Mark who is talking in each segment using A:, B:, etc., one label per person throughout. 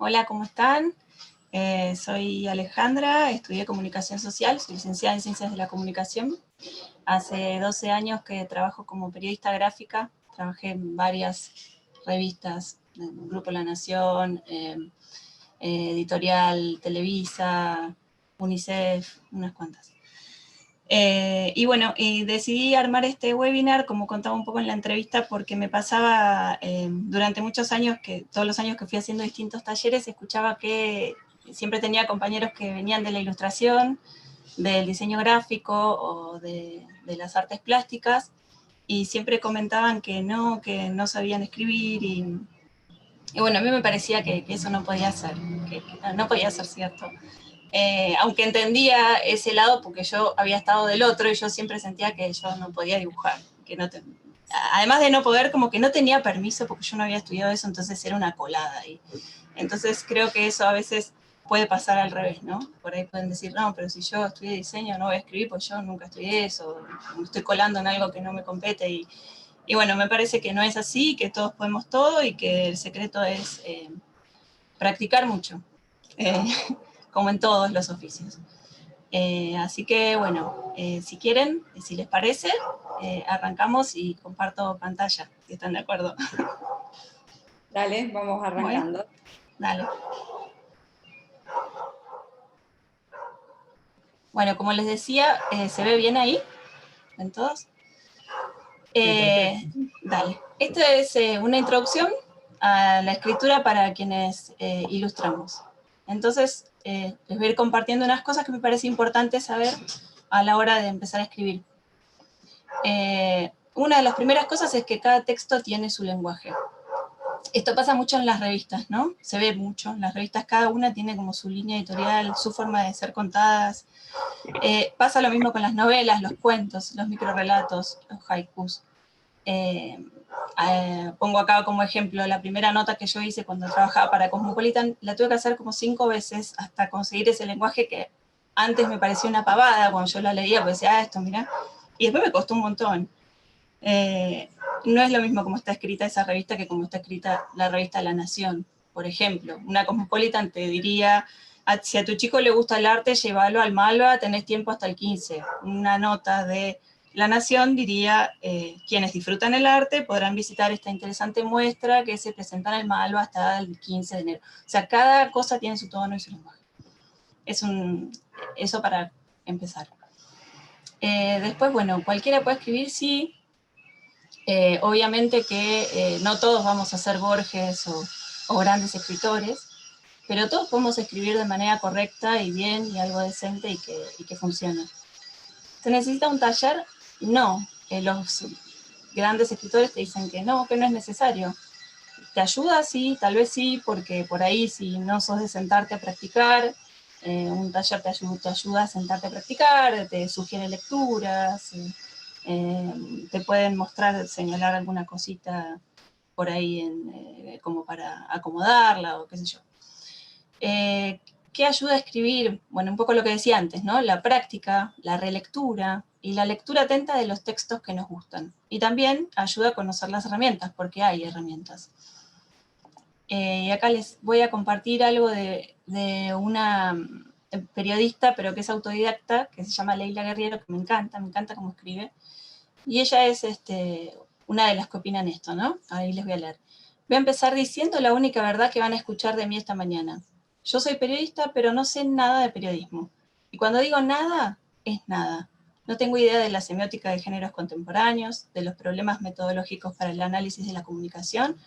A: Hola, ¿cómo están? Soy Alejandra, estudié comunicación social, soy licenciada en ciencias de la comunicación. Hace 12 años que trabajo como periodista gráfica, trabajé en varias revistas, Grupo La Nación, Editorial Televisa, UNICEF, unas cuantas. Y bueno, decidí armar este webinar, como contaba un poco en la entrevista, porque me pasaba durante muchos años, que todos los años que fui haciendo distintos talleres, escuchaba que siempre tenía compañeros que venían de la ilustración, del diseño gráfico o de las artes plásticas, y siempre comentaban que no sabían escribir, y bueno, a mí me parecía que eso no podía ser, que no podía ser cierto. Aunque entendía ese lado porque yo había estado del otro y yo siempre sentía que yo no podía dibujar, que además de no poder, como que no tenía permiso porque yo no había estudiado eso, entonces era una colada. Y entonces creo que eso a veces puede pasar al revés, ¿no? Por ahí pueden decir, no, pero si yo estudié diseño no voy a escribir, pues yo nunca estudié eso, me estoy colando en algo que no me compete. Y bueno, me parece que no es así, que todos podemos todo y que el secreto es practicar mucho. Eh, como en todos los oficios. Así que, bueno, si quieren, si les parece, arrancamos y comparto pantalla, si están de acuerdo.
B: Dale, vamos arrancando.
A: Dale. Bueno, como les decía, ¿se ve bien ahí? ¿Ven todos? Dale. Esta es una introducción a la escritura para quienes ilustramos. Entonces, les voy a ir compartiendo unas cosas que me parece importante saber a la hora de empezar a escribir. Una de las primeras cosas es que cada texto tiene su lenguaje. Esto pasa mucho en las revistas, ¿no? Se ve mucho. En las revistas cada una tiene como su línea editorial, su forma de ser contadas. Pasa lo mismo con las novelas, los cuentos, los microrrelatos, los haikus. Pongo acá como ejemplo la primera nota que yo hice cuando trabajaba para Cosmopolitan, la tuve que hacer como 5 veces hasta conseguir ese lenguaje que antes me parecía una pavada cuando yo la leía, porque decía, esto, mira. Y después me costó un montón. No es lo mismo como está escrita esa revista que como está escrita la revista La Nación, por ejemplo. Una Cosmopolitan te diría, si a tu chico le gusta el arte, llévalo al Malva, tenés tiempo hasta el 15. Una nota de La Nación diría, quienes disfrutan el arte podrán visitar esta interesante muestra que se presenta en el Malva hasta el 15 de enero. O sea, cada cosa tiene su tono y su lenguaje. Eso para empezar. Después, bueno, cualquiera puede escribir, sí. Obviamente que no todos vamos a ser Borges o grandes escritores, pero todos podemos escribir de manera correcta y bien y algo decente y que funcione. ¿Se necesita un taller? No. Los grandes escritores te dicen que no es necesario. ¿Te ayuda? Sí, tal vez sí, porque por ahí si no sos de sentarte a practicar, un taller te ayuda a sentarte a practicar, te sugiere lecturas, te pueden mostrar, señalar alguna cosita por ahí como para acomodarla o qué sé yo. ¿Qué ayuda a escribir? Bueno, un poco lo que decía antes, ¿no? La práctica, la relectura y la lectura atenta de los textos que nos gustan. Y también ayuda a conocer las herramientas, porque hay herramientas. Y acá les voy a compartir algo de una periodista, pero que es autodidacta, que se llama Leila Guerriero, que me encanta cómo escribe. Y ella es una de las que opinan esto, ¿no? Ahí les voy a leer. Voy a empezar diciendo la única verdad que van a escuchar de mí esta mañana. Yo soy periodista, pero no sé nada de periodismo. Y cuando digo nada, es nada. No tengo idea de la semiótica de géneros contemporáneos, de los problemas metodológicos para el análisis de la comunicación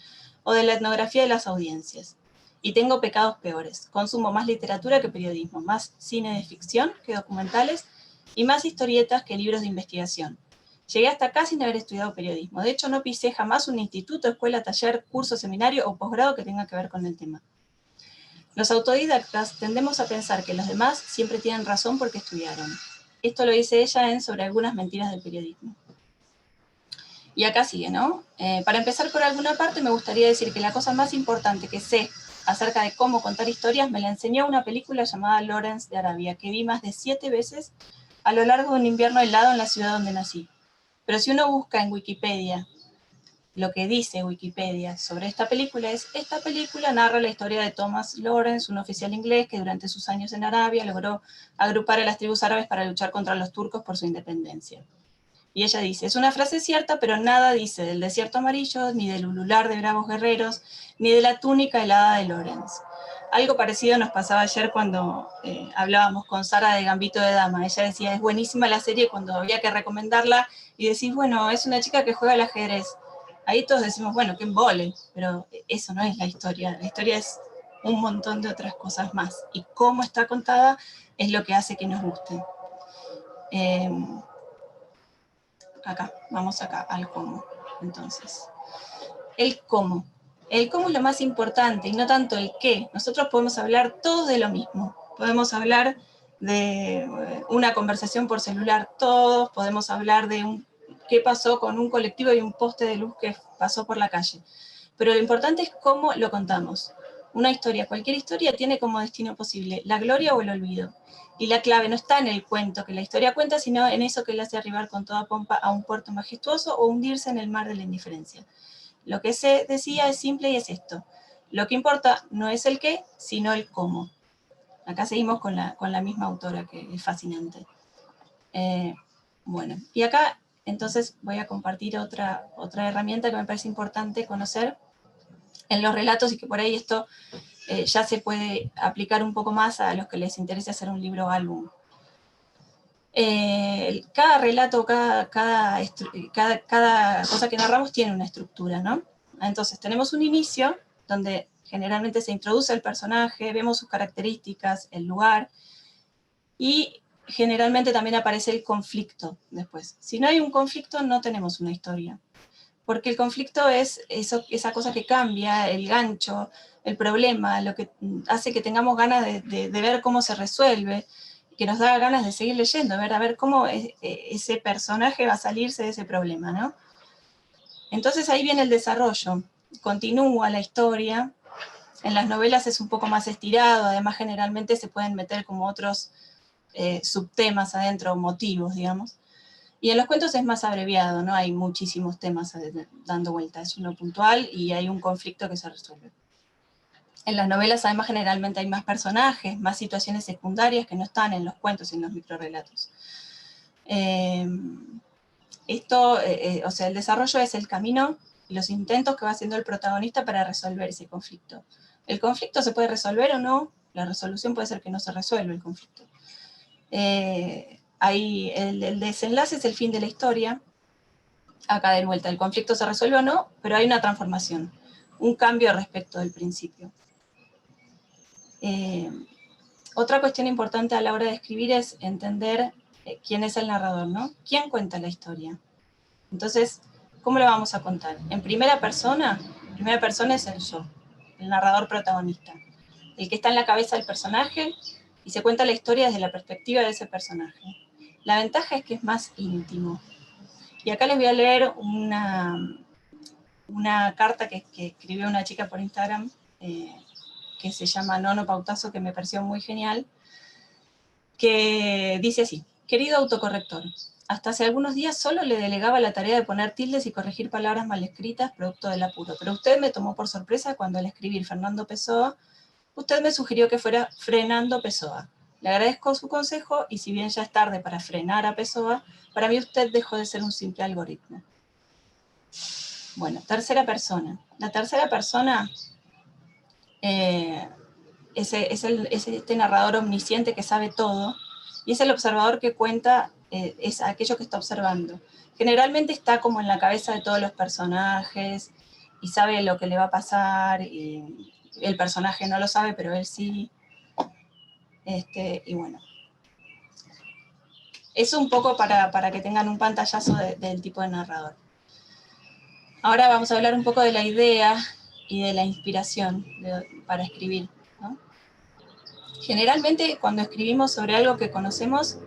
A: o de la etnografía de las audiencias. Y tengo pecados peores. Consumo más literatura que periodismo, más cine de ficción que documentales y más historietas que libros de investigación. Llegué hasta acá sin haber estudiado periodismo. De hecho, no pisé jamás un instituto, escuela, taller, curso, seminario o posgrado que tenga que ver con el tema. Los autodidactas tendemos a pensar que los demás siempre tienen razón porque estudiaron. Esto lo dice ella en Sobre algunas mentiras del periodismo. Y acá sigue, ¿no? Para empezar por alguna parte, me gustaría decir que la cosa más importante que sé acerca de cómo contar historias me la enseñó una película llamada Lawrence de Arabia, que vi más de 7 veces a lo largo de un invierno helado en la ciudad donde nací. Pero si uno busca en Wikipedia lo que dice Wikipedia sobre esta película es: esta película narra la historia de Thomas Lawrence, un oficial inglés que durante sus años en Arabia logró agrupar a las tribus árabes para luchar contra los turcos por su independencia. Y ella dice: es una frase cierta, pero nada dice del desierto amarillo, ni del ulular de bravos guerreros, ni de la túnica helada de Lawrence. Algo parecido nos pasaba ayer cuando hablábamos con Sara de Gambito de Dama. Ella decía: es buenísima la serie, cuando había que recomendarla y decís, bueno, es una chica que juega al ajedrez. Ahí todos decimos, bueno, qué embole, pero eso no es la historia. La historia es un montón de otras cosas más. Y cómo está contada es lo que hace que nos guste. Acá, vamos acá al cómo. Entonces, el cómo. El cómo es lo más importante y no tanto el qué. Nosotros podemos hablar todos de lo mismo. Podemos hablar de una conversación por celular, todos podemos hablar de qué pasó con un colectivo y un poste de luz que pasó por la calle. Pero lo importante es cómo lo contamos. Una historia, cualquier historia tiene como destino posible la gloria o el olvido. Y la clave no está en el cuento que la historia cuenta, sino en eso que le hace arribar con toda pompa a un puerto majestuoso o hundirse en el mar de la indiferencia. Lo que se decía es simple y es esto: lo que importa no es el qué, sino el cómo. Acá seguimos con la misma autora, que es fascinante. Bueno, y acá entonces voy a compartir otra herramienta que me parece importante conocer en los relatos, y que por ahí esto ya se puede aplicar un poco más a los que les interese hacer un libro o álbum. Cada relato, cada cosa que narramos tiene una estructura, ¿no? Entonces tenemos un inicio, donde generalmente se introduce el personaje, vemos sus características, el lugar, y generalmente también aparece el conflicto después. Si no hay un conflicto, no tenemos una historia, porque el conflicto es esa cosa que cambia, el gancho, el problema, lo que hace que tengamos ganas de ver cómo se resuelve, que nos da ganas de seguir leyendo, a ver cómo ese personaje va a salirse de ese problema, ¿no? Entonces ahí viene el desarrollo, continúa la historia. En las novelas es un poco más estirado, además generalmente se pueden meter como otros subtemas adentro, motivos, digamos. Y en los cuentos es más abreviado, ¿no? Hay muchísimos temas dando vuelta, es uno puntual y hay un conflicto que se resuelve. En las novelas además generalmente hay más personajes, más situaciones secundarias que no están en los cuentos y en los microrelatos. O sea, el desarrollo es el camino y los intentos que va haciendo el protagonista para resolver ese conflicto. El conflicto se puede resolver o no, la resolución puede ser que no se resuelva el conflicto. El desenlace es el fin de la historia. Acá de vuelta, el conflicto se resuelve o no, pero hay una transformación, un cambio respecto del principio. Otra cuestión importante a la hora de escribir es entender quién es el narrador, ¿no? ¿Quién cuenta la historia? Entonces, ¿cómo la vamos a contar? En primera persona es el yo, el narrador protagonista, el que está en la cabeza del personaje, y se cuenta la historia desde la perspectiva de ese personaje. La ventaja es que es más íntimo. Y acá les voy a leer una carta que escribió una chica por Instagram, que se llama Nono Pautazo, que me pareció muy genial, que dice así: querido autocorrector, hasta hace algunos días solo le delegaba la tarea de poner tildes y corregir palabras mal escritas producto del apuro, pero usted me tomó por sorpresa cuando al escribir Fernando Pessoa, usted me sugirió que fuera Frenando Pessoa. Le agradezco su consejo, y si bien ya es tarde para frenar a Pessoa, para mí usted dejó de ser un simple algoritmo. Bueno, tercera persona. La tercera persona es este narrador omnisciente que sabe todo, y es el observador que cuenta, es aquello que está observando. Generalmente está como en la cabeza de todos los personajes, y sabe lo que le va a pasar, y el personaje no lo sabe, pero él sí. Y bueno, eso un poco para que tengan un pantallazo del tipo de narrador. Ahora vamos a hablar un poco de la idea y de la inspiración para escribir, ¿no? Generalmente cuando escribimos sobre algo que conocemos,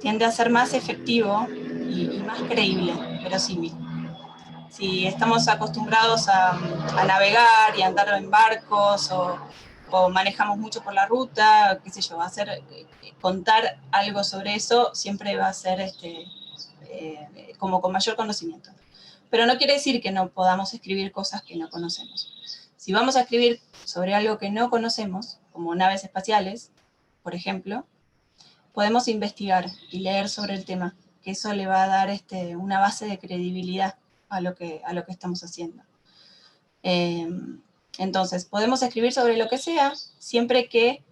A: tiende a ser más efectivo y más creíble, verosímil. Si estamos acostumbrados a navegar y a andar en barcos, o manejamos mucho por la ruta, qué sé yo, contar algo sobre eso siempre va a ser como con mayor conocimiento. Pero no quiere decir que no podamos escribir cosas que no conocemos. Si vamos a escribir sobre algo que no conocemos, como naves espaciales, por ejemplo, podemos investigar y leer sobre el tema, que eso le va a dar una base de credibilidad a lo que estamos haciendo. Entonces, podemos escribir sobre lo que sea, siempre que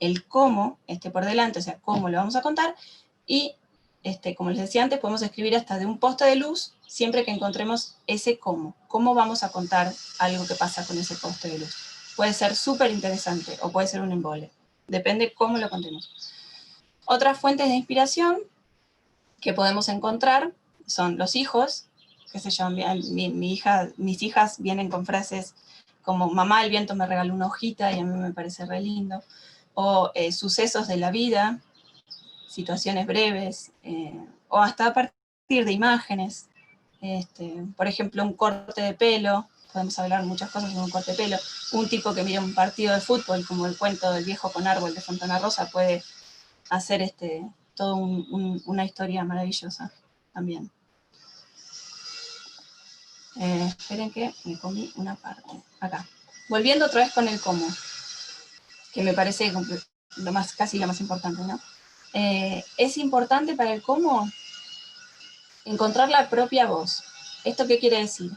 A: el cómo esté por delante, o sea, cómo lo vamos a contar, y como les decía antes, podemos escribir hasta de un poste de luz, siempre que encontremos ese cómo vamos a contar algo que pasa con ese poste de luz. Puede ser súper interesante, o puede ser un embole, depende cómo lo contemos. Otras fuentes de inspiración que podemos encontrar son los hijos, qué sé yo, mis hijas vienen con frases como mamá, el viento me regaló una hojita y a mí me parece re lindo, o sucesos de la vida, situaciones breves, o hasta a partir de imágenes, por ejemplo, un corte de pelo, podemos hablar muchas cosas de un corte de pelo, un tipo que mira un partido de fútbol, como el cuento del viejo con árbol de Fontana Rosa, puede hacer toda una historia maravillosa también. Esperen que me comí una parte. Acá. Volviendo otra vez con el cómo, que me parece casi lo más importante, ¿no? Es importante para el cómo encontrar la propia voz. ¿Esto qué quiere decir?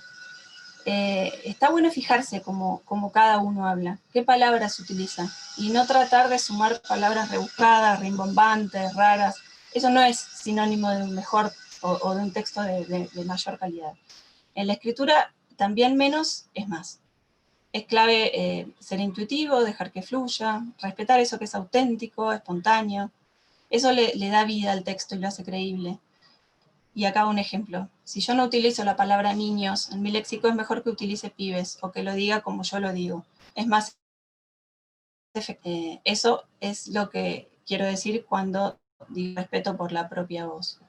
A: Está bueno fijarse cómo cada uno habla, qué palabras utiliza, y no tratar de sumar palabras rebuscadas, rimbombantes, raras. Eso no es sinónimo de un mejor o de un texto de mayor calidad. En la escritura también menos es más. Es clave ser intuitivo, dejar que fluya, respetar eso que es auténtico, espontáneo. Eso le da vida al texto y lo hace creíble. Y acá un ejemplo. Si yo no utilizo la palabra niños en mi léxico, es mejor que utilice pibes o que lo diga como yo lo digo. Es más, eso es lo que quiero decir cuando digo respeto por la propia voz.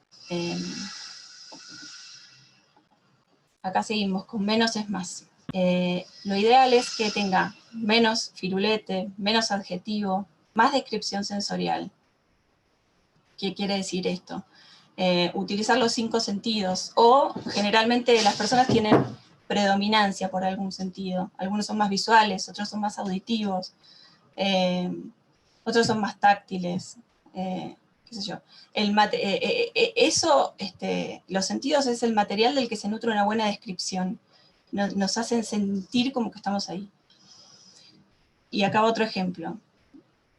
A: Acá seguimos, con menos es más. Lo ideal es que tenga menos firulete, menos adjetivo, más descripción sensorial. ¿Qué quiere decir esto? Utilizar los 5 sentidos, o generalmente las personas tienen predominancia por algún sentido. Algunos son más visuales, otros son más auditivos, otros son más táctiles, qué sé yo. Los sentidos es el material del que se nutre una buena descripción. Nos hacen sentir como que estamos ahí. Y acá otro ejemplo.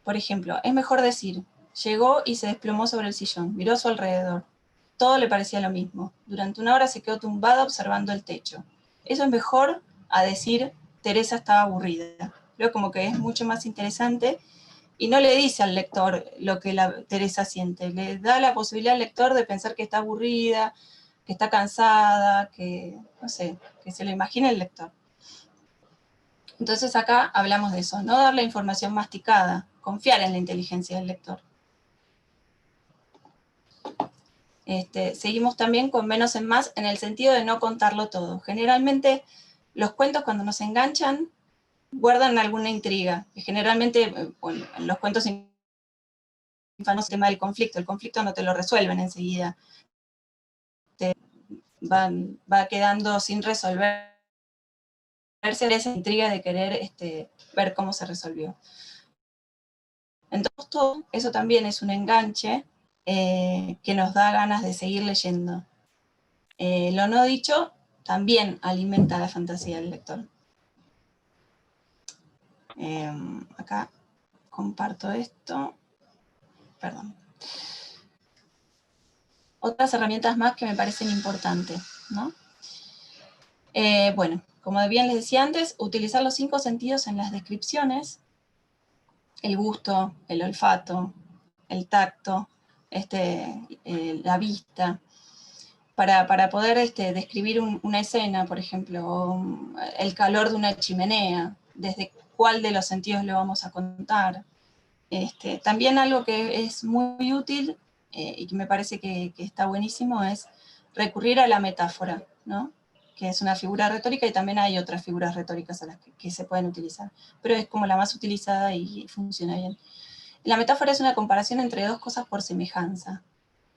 A: Por ejemplo, es mejor decir, llegó y se desplomó sobre el sillón, miró a su alrededor. Todo le parecía lo mismo. Durante una hora se quedó tumbada observando el techo. Eso es mejor a decir, Teresa estaba aburrida. Creo como que es mucho más interesante y no le dice al lector lo que Teresa siente. Le da la posibilidad al lector de pensar que está aburrida, que está cansada, que, no sé, que se lo imagine el lector. Entonces acá hablamos de eso, no dar la información masticada, confiar en la inteligencia del lector. Seguimos también con menos es más en el sentido de no contarlo todo. Generalmente los cuentos cuando nos enganchan guardan alguna intriga. Y generalmente bueno, en los cuentos infantiles el tema del conflicto. El conflicto no te lo resuelven enseguida. Va quedando sin resolver esa intriga de querer ver cómo se resolvió. Entonces todo eso también es un enganche que nos da ganas de seguir leyendo. Lo no dicho también alimenta la fantasía del lector. Acá comparto esto. Perdón. Otras herramientas más que me parecen importantes, ¿no? Bueno, como bien les decía antes, utilizar los 5 sentidos en las descripciones: el gusto, el olfato, el tacto, la vista, para poder describir una escena, por ejemplo, el calor de una chimenea, desde cuál de los sentidos lo vamos a contar. También algo que es muy útil y que me parece que está buenísimo es recurrir a la metáfora, ¿no? Que es una figura retórica, y también hay otras figuras retóricas a las que se pueden utilizar, pero es como la más utilizada y funciona bien. La metáfora es una comparación entre dos cosas por semejanza,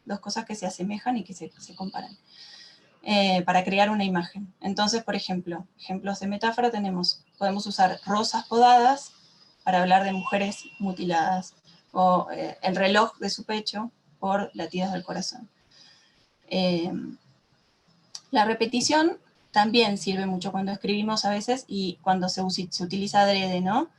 A: dos cosas que se asemejan y que se comparan. para crear una imagen. Entonces, por ejemplo, ejemplos de metáfora podemos usar rosas podadas para hablar de mujeres mutiladas, o el reloj de su pecho por latidos del corazón. La repetición también sirve mucho cuando escribimos a veces y cuando se utiliza adrede, ¿no?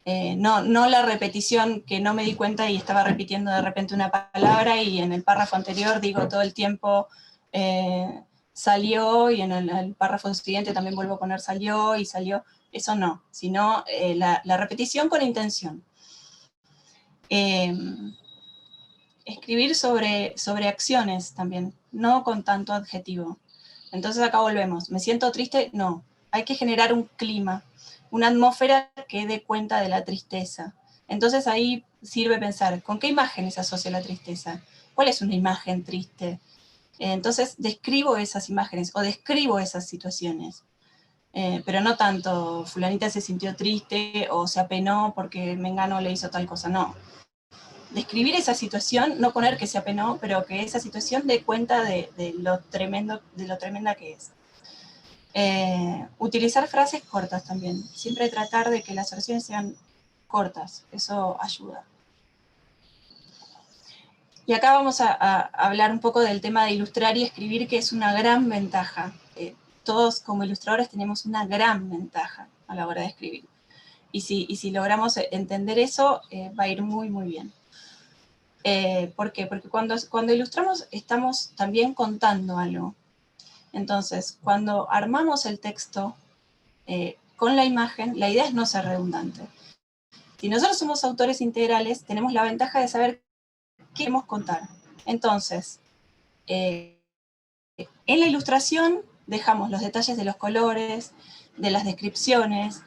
A: No la repetición que no me di cuenta y estaba repitiendo de repente una palabra y en el párrafo anterior digo todo el tiempo salió, y en el párrafo siguiente también vuelvo a poner salió y salió. Eso no, sino la repetición con intención. Escribir sobre acciones también, no con tanto adjetivo. Entonces acá volvemos, ¿me siento triste? No, hay que generar un clima, una atmósfera que dé cuenta de la tristeza. Entonces ahí sirve pensar, ¿con qué imágenes asocia la tristeza? ¿Cuál es una imagen triste? Entonces describo esas imágenes o describo esas situaciones. Pero no tanto, fulanita se sintió triste o se apenó porque Mengano le hizo tal cosa, no. Describir esa situación, no poner que se apenó, pero que esa situación dé cuenta de lo tremenda que es. Utilizar frases cortas también. Siempre tratar de que las oraciones sean cortas. Eso ayuda. Y acá vamos a hablar un poco del tema de ilustrar y escribir, que es una gran ventaja. Todos como ilustradores tenemos una gran ventaja a la hora de escribir. Y si logramos entender eso, va a ir muy, muy bien. ¿Por qué? Porque cuando ilustramos estamos también contando algo. Entonces, cuando armamos el texto con la imagen, la idea es no ser redundante. Si nosotros somos autores integrales, tenemos la ventaja de saber qué queremos contar. Entonces, en la ilustración dejamos los detalles de los colores, de las descripciones,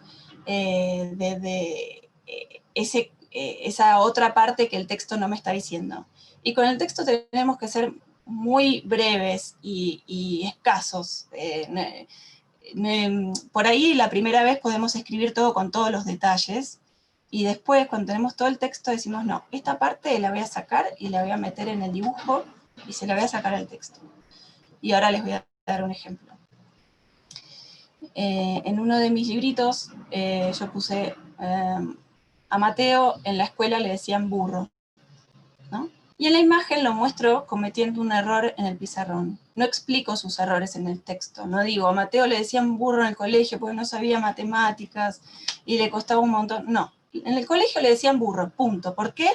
A: esa otra parte que el texto no me está diciendo. Y con el texto tenemos que ser muy breves y escasos. Por ahí la primera vez podemos escribir todo con todos los detalles, y después cuando tenemos todo el texto decimos, no, esta parte la voy a sacar y la voy a meter en el dibujo y se la voy a sacar al texto. Y ahora les voy a dar un ejemplo. En uno de mis libritos yo puse a Mateo en la escuela le decían burro, ¿no? Y en la imagen lo muestro cometiendo un error en el pizarrón. No explico sus errores en el texto. No digo, a Mateo le decían burro en el colegio porque no sabía matemáticas y le costaba un montón. No, en el colegio le decían burro, punto. ¿Por qué?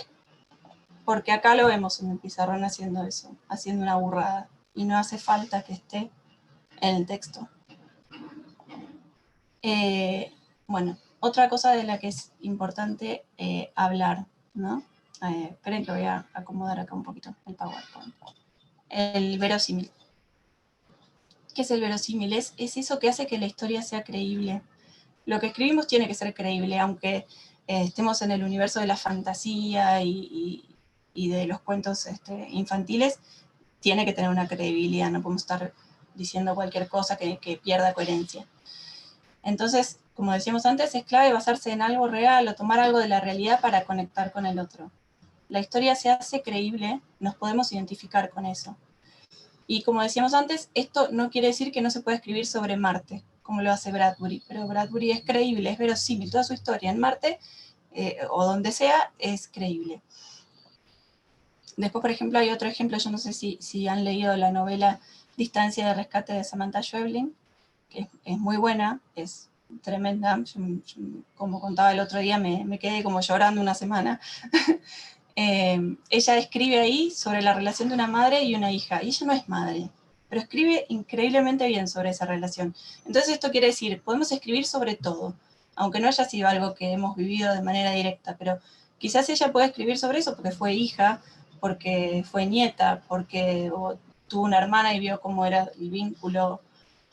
A: Porque acá lo vemos en el pizarrón haciendo eso, haciendo una burrada. Y no hace falta que esté en el texto. Bueno, otra cosa de la que es importante hablar, ¿no? Esperen que voy a acomodar acá un poquito el PowerPoint. El verosímil. ¿Qué es el verosímil? Es eso que hace que la historia sea creíble. Lo que escribimos tiene que ser creíble, aunque estemos en el universo de la fantasía y de los cuentos infantiles, tiene que tener una credibilidad, no podemos estar diciendo cualquier cosa que pierda coherencia. Entonces, como decíamos antes, es clave basarse en algo real o tomar algo de la realidad para conectar con el otro. La historia se hace creíble, nos podemos identificar con eso. Y como decíamos antes, esto no quiere decir que no se pueda escribir sobre Marte, como lo hace Bradbury, pero Bradbury es creíble, es verosímil, toda su historia en Marte o donde sea es creíble. Después, por ejemplo, hay otro ejemplo, yo no sé si han leído la novela Distancia de rescate de Samantha Schweblin, que es muy buena, es tremenda. Yo, como contaba el otro día, me quedé como llorando una semana. Ella escribe ahí sobre la relación de una madre y una hija, y ella no es madre, pero escribe increíblemente bien sobre esa relación. Entonces esto quiere decir, podemos escribir sobre todo, aunque no haya sido algo que hemos vivido de manera directa, pero quizás ella puede escribir sobre eso porque fue hija, porque fue nieta, porque tuvo una hermana y vio cómo era el vínculo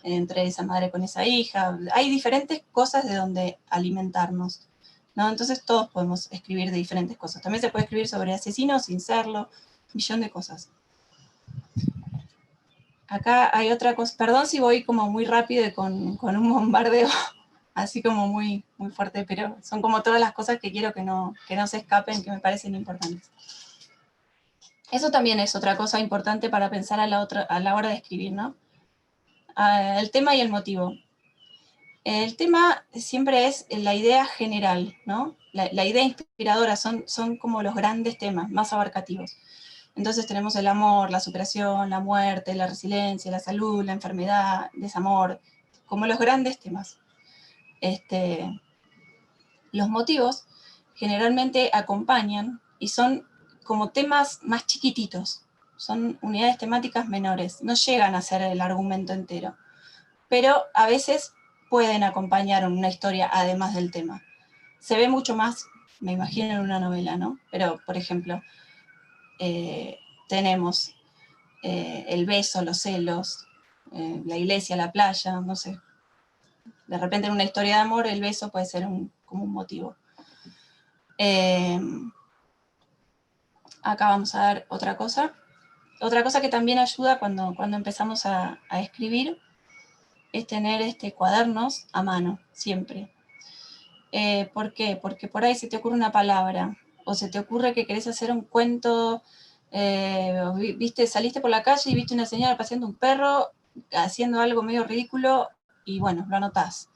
A: entre esa madre con esa hija. Hay diferentes cosas de donde alimentarnos, ¿no? Entonces todos podemos escribir de diferentes cosas. También se puede escribir sobre asesinos sin serlo, un millón de cosas. Acá hay otra cosa, perdón si voy como muy rápido y con un bombardeo así como muy, muy fuerte, pero son como todas las cosas que quiero que no se escapen, que me parecen importantes. Eso también es otra cosa importante para pensar a la hora de escribir, ¿no? el tema y el motivo. El tema siempre es la idea general, ¿no? La idea inspiradora, son como los grandes temas, más abarcativos. Entonces tenemos el amor, la superación, la muerte, la resiliencia, la salud, la enfermedad, desamor, como los grandes temas. Los motivos generalmente acompañan y son como temas más chiquititos, son unidades temáticas menores, no llegan a ser el argumento entero, pero a veces pueden acompañar una historia además del tema. Se ve mucho más, me imagino, en una novela, ¿no? Pero, por ejemplo, tenemos el beso, los celos, la iglesia, la playa, no sé. De repente en una historia de amor el beso puede ser como un motivo. Acá vamos a ver otra cosa. Otra cosa que también ayuda cuando empezamos a escribir es tener cuadernos a mano, siempre. ¿Por qué? Porque por ahí se te ocurre una palabra, o se te ocurre que querés hacer un cuento, saliste por la calle y viste una señora paseando un perro, haciendo algo medio ridículo, y bueno, lo anotás.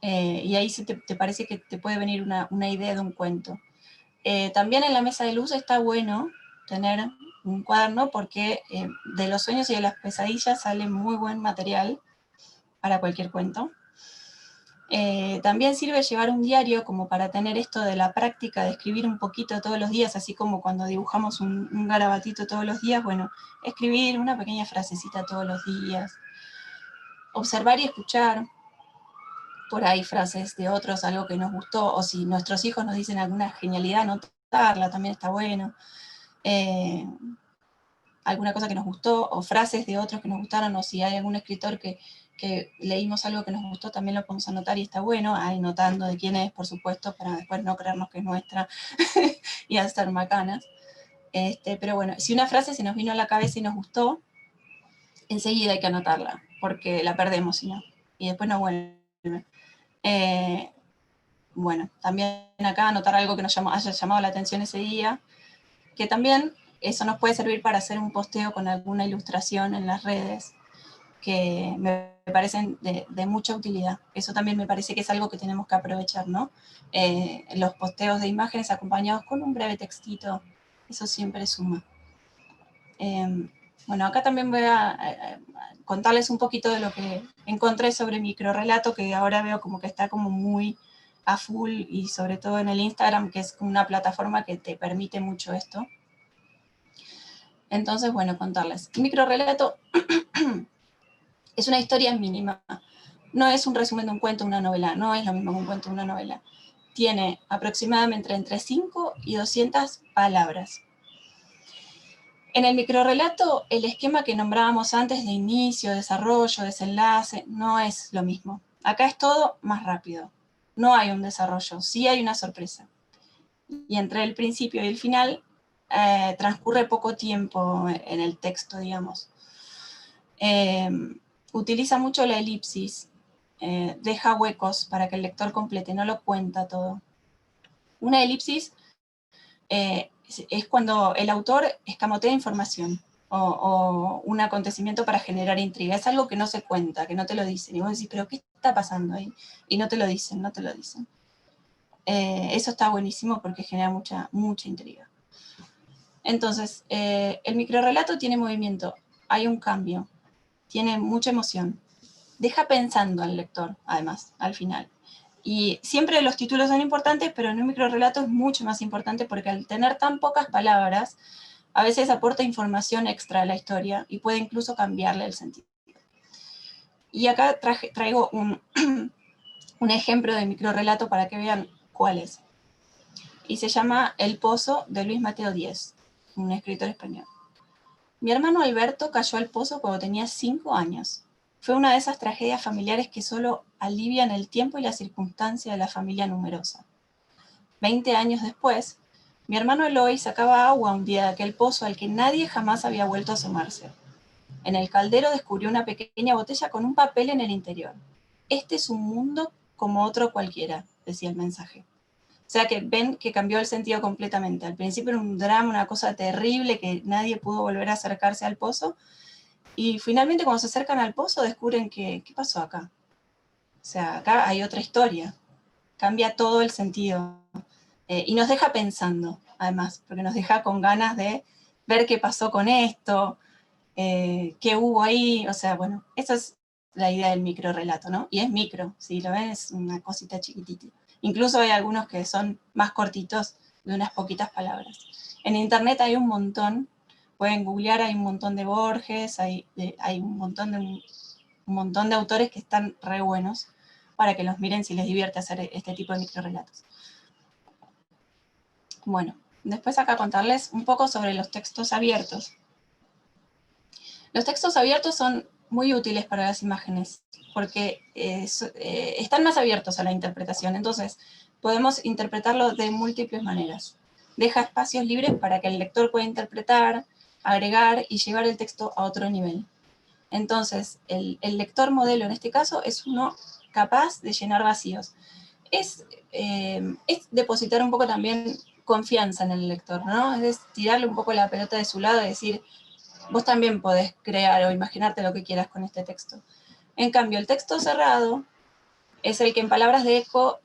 A: Y ahí te parece que te puede venir una idea de un cuento. También en la mesa de luz está bueno tener un cuaderno porque de los sueños y de las pesadillas sale muy buen material para cualquier cuento. También sirve llevar un diario como para tener esto de la práctica de escribir un poquito todos los días, así como cuando dibujamos un garabatito todos los días, bueno, escribir una pequeña frasecita todos los días. Observar y escuchar por ahí frases de otros, algo que nos gustó, o si nuestros hijos nos dicen alguna genialidad, anotarla, también está bueno. Alguna cosa que nos gustó, o frases de otros que nos gustaron, o si hay algún escritor que leímos algo que nos gustó, también lo podemos anotar y está bueno, ahí notando de quién es, por supuesto, para después no creernos que es nuestra y hacer macanas. Pero bueno, si una frase se nos vino a la cabeza y nos gustó, enseguida hay que anotarla, porque la perdemos si no, y después no vuelve. Bueno, también acá anotar algo que nos haya llamado la atención ese día, que también eso nos puede servir para hacer un posteo con alguna ilustración en las redes, que me parecen de mucha utilidad. Eso también me parece que es algo que tenemos que aprovechar, ¿no? Los posteos de imágenes acompañados con un breve textito, eso siempre suma. Bueno, acá también voy a contarles un poquito de lo que encontré sobre microrelato, que ahora veo como que está como muy a full, y sobre todo en el Instagram, que es una plataforma que te permite mucho esto. Entonces, bueno, contarles. Microrelato es una historia mínima. No es un resumen de un cuento o una novela, no es lo mismo que un cuento o una novela. Tiene aproximadamente entre 5 y 200 palabras. En el microrelato, el esquema que nombrábamos antes de inicio, desarrollo, desenlace, no es lo mismo. Acá es todo más rápido. No hay un desarrollo, sí hay una sorpresa. Y entre el principio y el final transcurre poco tiempo en el texto, digamos. Utiliza mucho la elipsis, deja huecos para que el lector complete, no lo cuenta todo. Una elipsis es cuando el autor escamotea información o un acontecimiento para generar intriga. Es algo que no se cuenta, que no te lo dicen. Y vos decís, ¿pero qué está pasando ahí? Y no te lo dicen, no te lo dicen. Eso está buenísimo porque genera mucha intriga. Entonces, el microrelato tiene movimiento, hay un cambio, tiene mucha emoción. Deja pensando al lector, además, al final. Y siempre los títulos son importantes, pero en un microrelato es mucho más importante porque al tener tan pocas palabras, a veces aporta información extra a la historia y puede incluso cambiarle el sentido. Y acá traigo un ejemplo de microrelato para que vean cuál es. Y se llama El Pozo, de Luis Mateo Díez, un escritor español. Mi hermano Alberto cayó al pozo cuando tenía 5 años. Fue una de esas tragedias familiares que solo alivian el tiempo y la circunstancia de la familia numerosa. 20 años después, mi hermano Eloy sacaba agua un día de aquel pozo al que nadie jamás había vuelto a asomarse. En el caldero descubrió una pequeña botella con un papel en el interior. Este es un mundo como otro cualquiera, decía el mensaje. O sea que ven que cambió el sentido completamente. Al principio era un drama, una cosa terrible, que nadie pudo volver a acercarse al pozo, Y finalmente cuando se acercan al pozo descubren que, ¿qué pasó acá? O sea, acá hay otra historia. Cambia todo el sentido. Y nos deja pensando, además, porque nos deja con ganas de ver qué pasó con esto, qué hubo ahí. O sea, bueno, esa es la idea del microrrelato, ¿no? Y es micro, si lo ven, es una cosita chiquitita. Incluso hay algunos que son más cortitos, de unas poquitas palabras. En internet hay un montón, pueden googlear, hay un montón de Borges, hay un montón de autores que están re buenos para que los miren si les divierte hacer este tipo de microrelatos. Bueno, después acá contarles un poco sobre los textos abiertos. Los textos abiertos son muy útiles para las imágenes, porque están más abiertos a la interpretación, entonces podemos interpretarlo de múltiples maneras. Deja espacios libres para que el lector pueda interpretar, agregar y llevar el texto a otro nivel. Entonces, el lector modelo en este caso es uno capaz de llenar vacíos. Es depositar un poco también confianza en el lector, ¿no? Es tirarle un poco la pelota de su lado y decir, vos también podés crear o imaginarte lo que quieras con este texto. En cambio, el texto cerrado es el que en palabras de Eco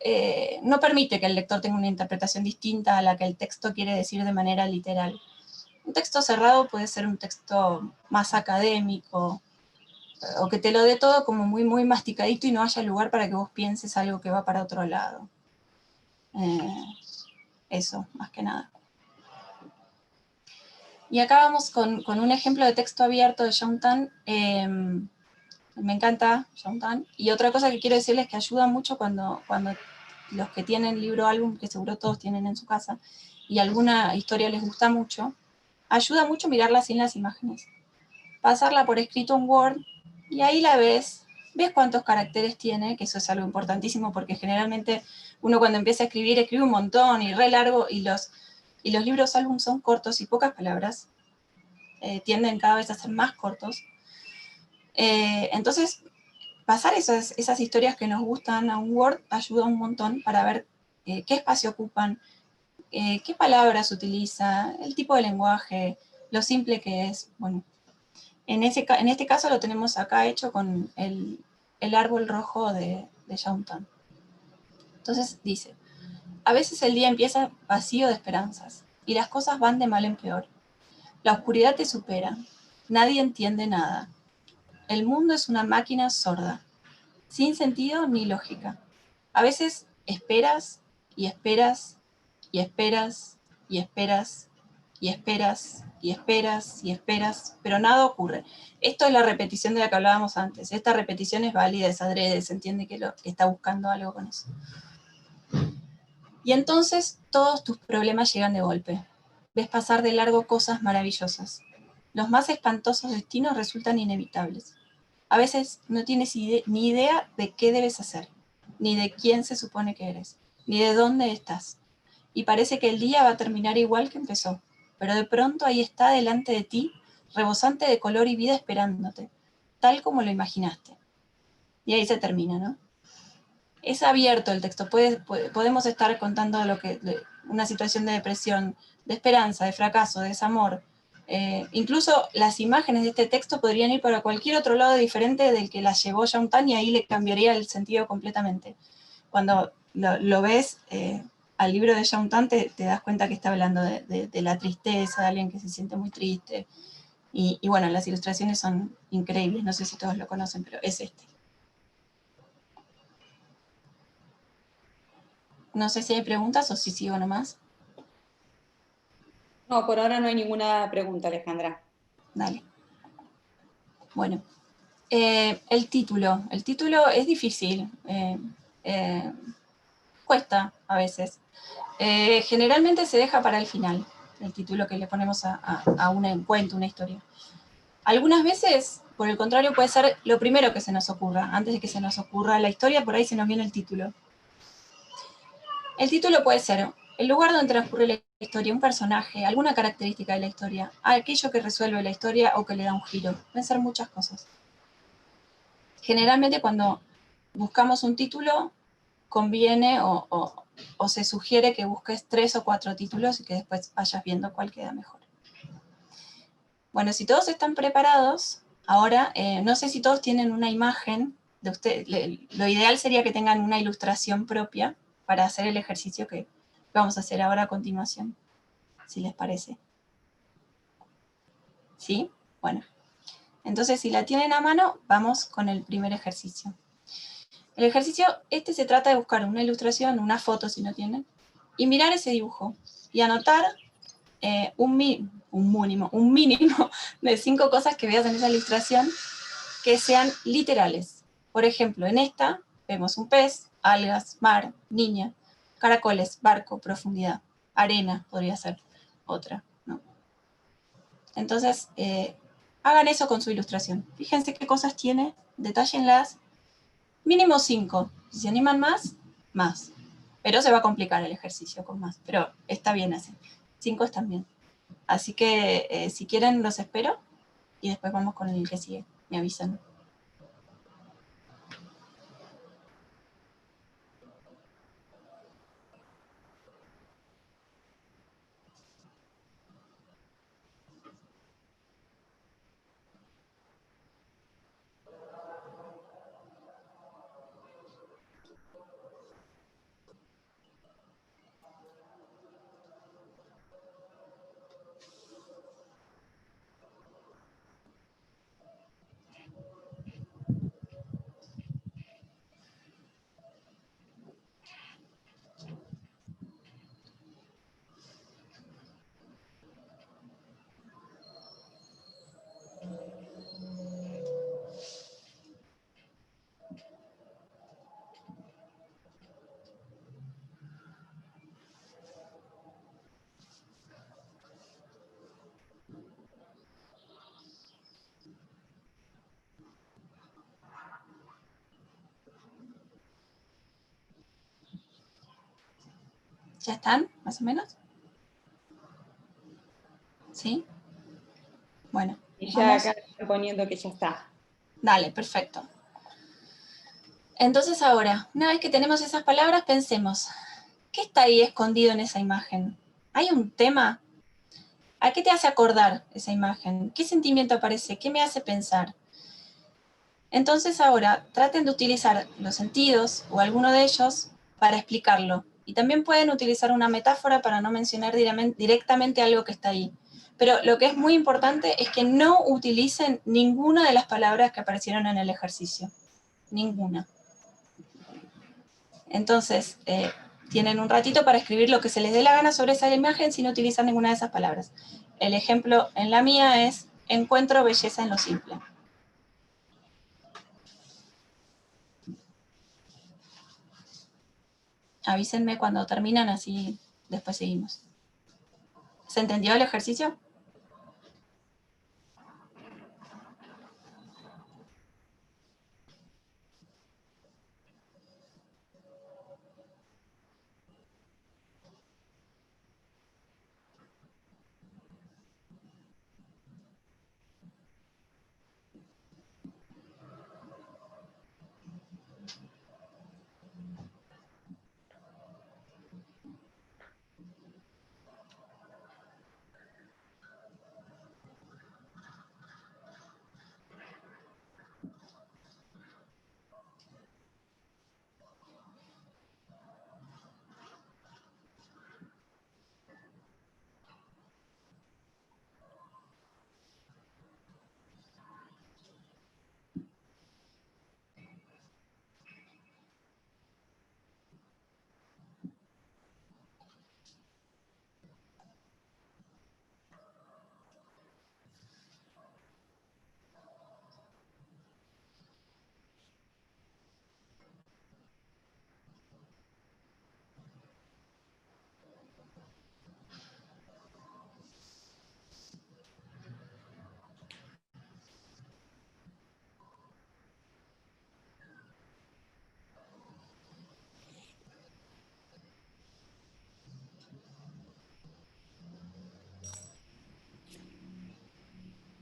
A: no permite que el lector tenga una interpretación distinta a la que el texto quiere decir de manera literal. Un texto cerrado puede ser un texto más académico, o que te lo dé todo como muy, muy masticadito y no haya lugar para que vos pienses algo que va para otro lado. Eso, más que nada. Y acá vamos con un ejemplo de texto abierto de John Tan. Me encanta John Tan. Y otra cosa que quiero decirles que ayuda mucho cuando los que tienen libro álbum, que seguro todos tienen en su casa, y alguna historia les gusta mucho, ayuda mucho mirarla sin las imágenes. Pasarla por escrito en Word, y ahí la ves cuántos caracteres tiene, que eso es algo importantísimo, porque generalmente uno cuando empieza a escribir, escribe un montón y re largo, y los libros álbum son cortos y pocas palabras, tienden cada vez a ser más cortos. Entonces, pasar esas historias que nos gustan a un Word ayuda un montón para ver qué espacio ocupan, qué palabras utiliza, el tipo de lenguaje, lo simple que es. Bueno, en este caso lo tenemos acá hecho con el árbol rojo de John Tan. Entonces dice, a veces el día empieza vacío de esperanzas y las cosas van de mal en peor. La oscuridad te supera, nadie entiende nada. El mundo es una máquina sorda, sin sentido ni lógica. A veces esperas y esperas y esperas y esperas y esperas y esperas y esperas, pero nada ocurre. Esto es la repetición de la que hablábamos antes. Esta repetición es válida, es adrede, se entiende que está buscando algo con eso. Y entonces todos tus problemas llegan de golpe. Ves pasar de largo cosas maravillosas. Los más espantosos destinos resultan inevitables. A veces no tienes ni idea de qué debes hacer, ni de quién se supone que eres, ni de dónde estás. Y parece que el día va a terminar igual que empezó, pero de pronto ahí está delante de ti, rebosante de color y vida esperándote, tal como lo imaginaste. Y ahí se termina, ¿no? Es abierto el texto, podemos estar contando una situación de depresión, de esperanza, de fracaso, de desamor. Incluso las imágenes de este texto podrían ir para cualquier otro lado diferente del que las llevó John Tan, y ahí le cambiaría el sentido completamente. Cuando lo ves al libro de John Tan, te das cuenta que está hablando de la tristeza, de alguien que se siente muy triste. Y bueno, las ilustraciones son increíbles, no sé si todos lo conocen, pero es este. No sé si hay preguntas o si sigo nomás.
B: No, por ahora no hay ninguna pregunta, Alejandra.
A: Dale. Bueno, el título es difícil, cuesta a veces. Generalmente se deja para el final, el título que le ponemos a un cuento, una historia. Algunas veces, por el contrario, puede ser lo primero que se nos ocurra. Antes de que se nos ocurra la historia, por ahí se nos viene el título. El título puede ser el lugar donde transcurre la historia, un personaje, alguna característica de la historia, aquello que resuelve la historia o que le da un giro. Pueden ser muchas cosas. Generalmente cuando buscamos un título, conviene o se sugiere que busques 3 o 4 títulos y que después vayas viendo cuál queda mejor. Bueno, si todos están preparados, Ahora, no sé si todos tienen una imagen de usted. Lo ideal sería que tengan una ilustración propia para hacer el ejercicio que vamos a hacer ahora a continuación, si les parece. ¿Sí? Bueno. Entonces, si la tienen a mano, vamos con el primer ejercicio. El ejercicio, se trata de buscar una ilustración, una foto si no tienen, y mirar ese dibujo y anotar un mínimo de 5 cosas que veas en esa ilustración que sean literales. Por ejemplo, en esta vemos un pez, algas, mar, niña, caracoles, barco, profundidad, arena podría ser otra, ¿no? Entonces, hagan eso con su ilustración. Fíjense qué cosas tiene, detállenlas. Mínimo 5. Si se animan más, más. Pero se va a complicar el ejercicio con más. Pero está bien así. 5 están bien. Así que si quieren los espero y después vamos con el que sigue. Me avisan. ¿Ya están, más o menos? ¿Sí? Bueno,
B: Y ya
A: vamos.
B: acá están poniendo que ya está.
A: Dale, perfecto. Entonces ahora, una vez que tenemos esas palabras, pensemos, ¿qué está ahí escondido en esa imagen? ¿Hay un tema? ¿A qué te hace acordar esa imagen? ¿Qué sentimiento aparece? ¿Qué me hace pensar? Entonces ahora traten de utilizar los sentidos o alguno de ellos para explicarlo. Y también pueden utilizar una metáfora para no mencionar directamente algo que está ahí. Pero lo que es muy importante es que no utilicen ninguna de las palabras que aparecieron en el ejercicio. Ninguna. Entonces, tienen un ratito para escribir lo que se les dé la gana sobre esa imagen sin utilizar ninguna de esas palabras. El ejemplo en la mía es, encuentro belleza en lo simple. Avísenme cuando terminan, así después seguimos. ¿Se entendió el ejercicio?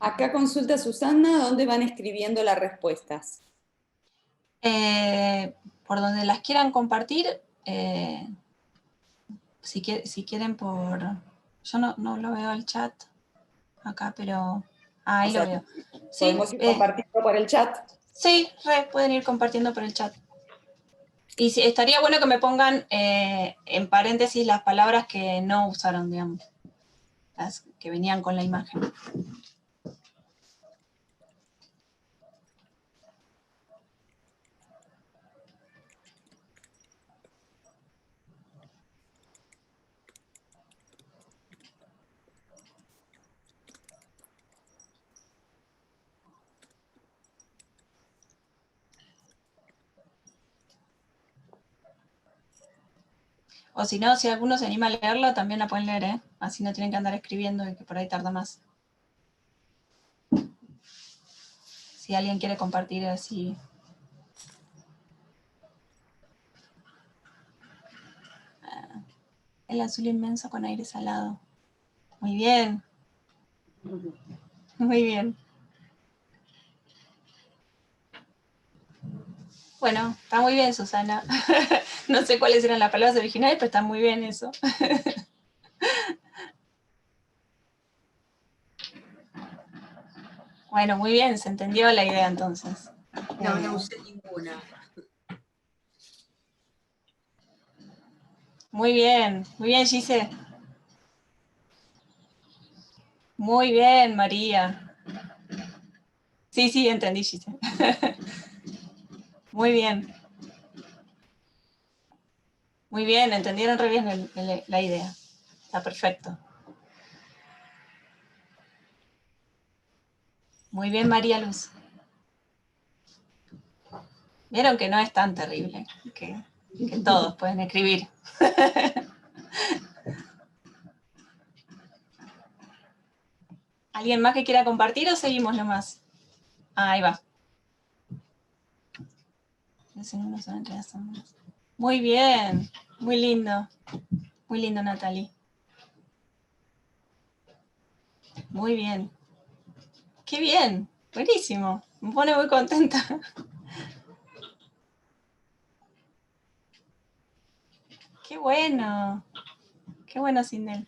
B: Acá consulta Susana dónde van escribiendo las respuestas.
A: Por donde las quieran compartir, si quieren por... Yo no lo veo el chat acá, pero Ahí
B: O
A: lo
B: sea,
A: veo. Sí,
B: podemos ir compartiendo por el chat.
A: sí, pueden ir compartiendo por el chat. Y sí, estaría bueno que me pongan en paréntesis las palabras que no usaron, digamos, las que venían con la imagen. O si no, si alguno se anima a leerlo, también la pueden leer, ¿eh? Así no tienen que andar escribiendo y que por ahí tarda más. Si alguien quiere compartir así. El azul inmenso con aire salado. Muy bien. Muy bien. Bueno, está muy bien, Susana. No sé cuáles eran las palabras originales, pero está muy bien eso. Bueno, muy bien, se entendió la idea entonces.
C: No usé ninguna.
A: Muy bien, Gise. Muy bien, María. Sí, entendí, Gise. Muy bien. Muy bien, entendieron re bien la idea. Está perfecto. Muy bien, María Luz. Vieron que no es tan terrible, que todos pueden escribir. ¿Alguien más que quiera compartir o seguimos nomás? Ahí va. Muy bien, muy lindo. Muy lindo, Natalie. Muy bien. Qué bien, buenísimo. Me pone muy contenta. Qué bueno, Sindel.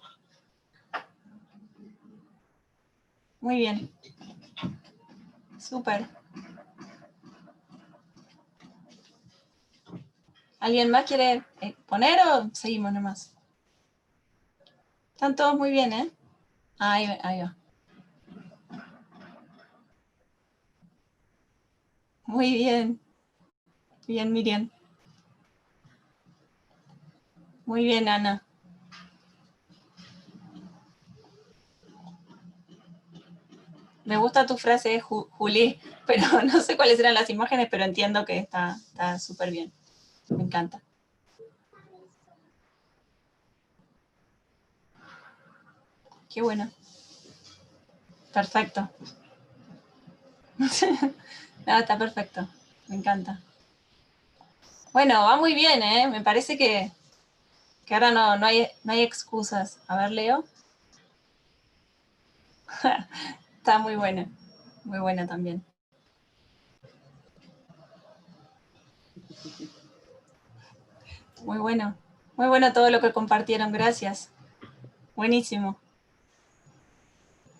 A: Muy bien. Súper. ¿Alguien más quiere poner o seguimos nomás? Están todos muy bien, ¿eh? Ahí va. Muy bien. Bien, Miriam. Muy bien, Ana. Me gusta tu frase, Juli, pero no sé cuáles eran las imágenes, pero entiendo que está súper bien. Me encanta. Qué bueno. Perfecto. No, está perfecto. Me encanta. Bueno, va muy bien, ¿eh? Me parece que ahora no hay excusas. A ver, Leo. Está muy buena. Muy buena también. Muy bueno. Muy bueno todo lo que compartieron. Gracias. Buenísimo.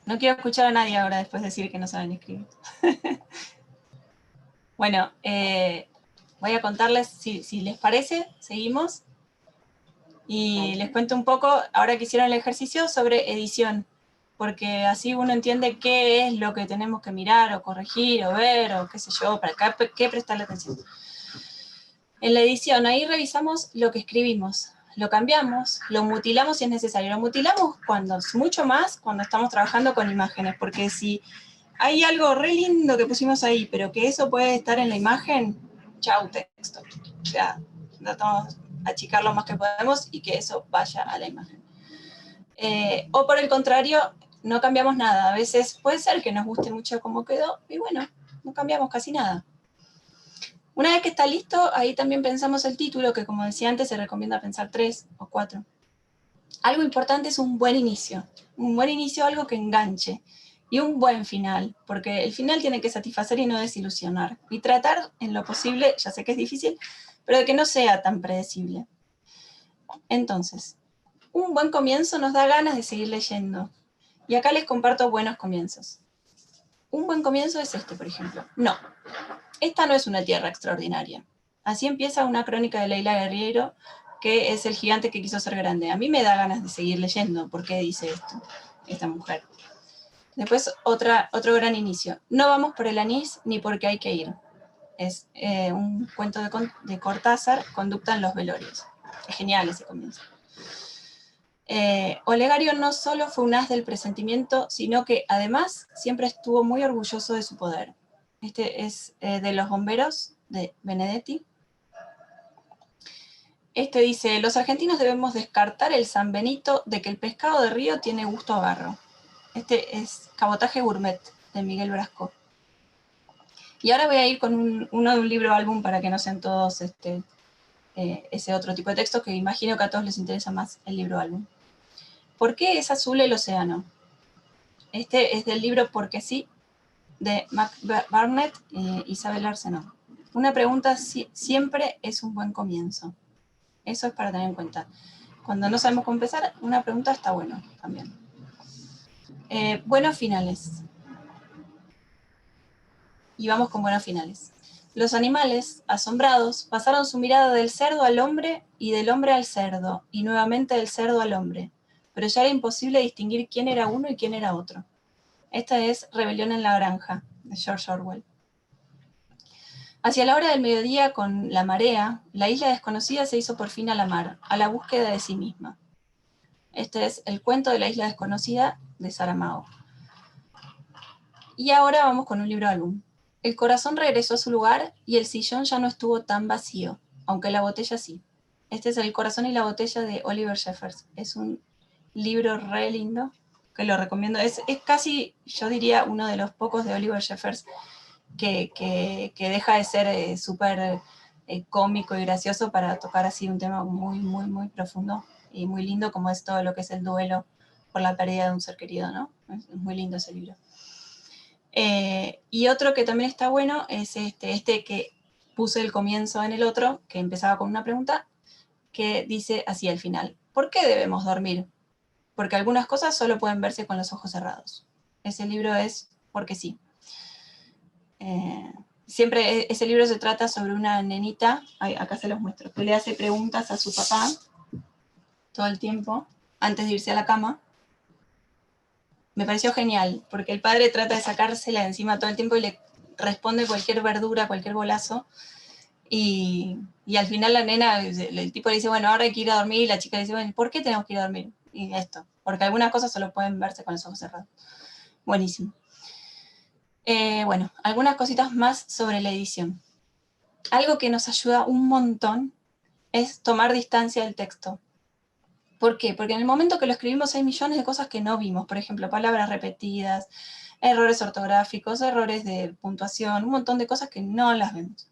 A: No quiero escuchar a nadie ahora después de decir que no saben escribir. Bueno, voy a contarles, si les parece, seguimos. Y les cuento un poco, ahora que hicieron el ejercicio, sobre edición. Porque así uno entiende qué es lo que tenemos que mirar, o corregir, o ver, o qué sé yo, para qué prestarle atención. En la edición, ahí revisamos lo que escribimos. Lo cambiamos, lo mutilamos si es necesario. Lo mutilamos mucho más cuando estamos trabajando con imágenes, porque si hay algo re lindo que pusimos ahí, pero que eso puede estar en la imagen, chau texto. O sea, tratamos de achicar lo más que podemos y que eso vaya a la imagen. O por el contrario, no cambiamos nada. A veces puede ser que nos guste mucho cómo quedó y bueno, no cambiamos casi nada. Una vez que está listo, ahí también pensamos el título, que como decía antes, se recomienda pensar 3 o 4. Algo importante es un buen inicio. Un buen inicio, algo que enganche. Y un buen final, porque el final tiene que satisfacer y no desilusionar. Y tratar, en lo posible, ya sé que es difícil, pero de que no sea tan predecible. Entonces, un buen comienzo nos da ganas de seguir leyendo. Y acá les comparto buenos comienzos. un buen comienzo es este, por ejemplo. No, esta no es una tierra extraordinaria. Así empieza una crónica de Leila Guerriero, que es el gigante que quiso ser grande. A mí me da ganas de seguir leyendo por qué dice esto esta mujer. Después otro gran inicio. No vamos por el anís ni porque hay que ir. Es un cuento de Cortázar, Conducta en los velorios. Es genial ese comienzo. Olegario no solo fue un as del presentimiento, sino que además siempre estuvo muy orgulloso de su poder. Este es de Los bomberos, de Benedetti. Este dice, los argentinos debemos descartar el San Benito de que el pescado de río tiene gusto a barro. Este es Cabotaje Gourmet, de Miguel Brasco. Y ahora voy a ir con uno de un libro álbum para que no sean todos ese otro tipo de textos, que imagino que a todos les interesa más el libro álbum. ¿Por qué es azul el océano? Este es del libro Porque sí, de Mac Barnett e Isabel Arsenault. Una pregunta siempre es un buen comienzo. Eso es para tener en cuenta. Cuando no sabemos cómo empezar, una pregunta está bueno también. Buenos finales. Y vamos con buenos finales. Los animales, asombrados, pasaron su mirada del cerdo al hombre y del hombre al cerdo, y nuevamente del cerdo al hombre. Pero ya era imposible distinguir quién era uno y quién era otro. Esta es Rebelión en la Granja, de George Orwell. Hacia la hora del mediodía, con la marea, la isla desconocida se hizo por fin a la mar, a la búsqueda de sí misma. Este es El cuento de la isla desconocida, de Saramago. Y ahora vamos con un libro álbum. El corazón regresó a su lugar y el sillón ya no estuvo tan vacío, aunque la botella sí. Este es El corazón y la botella, de Oliver Jeffers. Es un libro re lindo, que lo recomiendo. Es casi, yo diría, uno de los pocos de Oliver Jeffers que deja de ser súper cómico y gracioso para tocar así un tema muy, muy, muy profundo y muy lindo, como es todo lo que es el duelo por la pérdida de un ser querido, ¿no? Es muy lindo ese libro. Y otro que también está bueno es este que puse el comienzo en el otro, que empezaba con una pregunta, que dice así al final: ¿por qué debemos dormir? Porque algunas cosas solo pueden verse con los ojos cerrados. Ese libro es Porque sí. Siempre ese libro se trata sobre una nenita, acá se los muestro, que le hace preguntas a su papá todo el tiempo, antes de irse a la cama. Me pareció genial, porque el padre trata de sacársela de encima todo el tiempo y le responde cualquier verdura, cualquier bolazo, y al final la nena, el tipo le dice, bueno, ahora hay que ir a dormir, y la chica le dice, bueno, ¿por qué tenemos que ir a dormir? Y esto, porque algunas cosas solo pueden verse con los ojos cerrados. Buenísimo. Bueno, algunas cositas más sobre la edición. Algo que nos ayuda un montón es tomar distancia del texto. ¿Por qué? Porque en el momento que lo escribimos hay millones de cosas que no vimos, por ejemplo, palabras repetidas, errores ortográficos, errores de puntuación, un montón de cosas que no las vemos.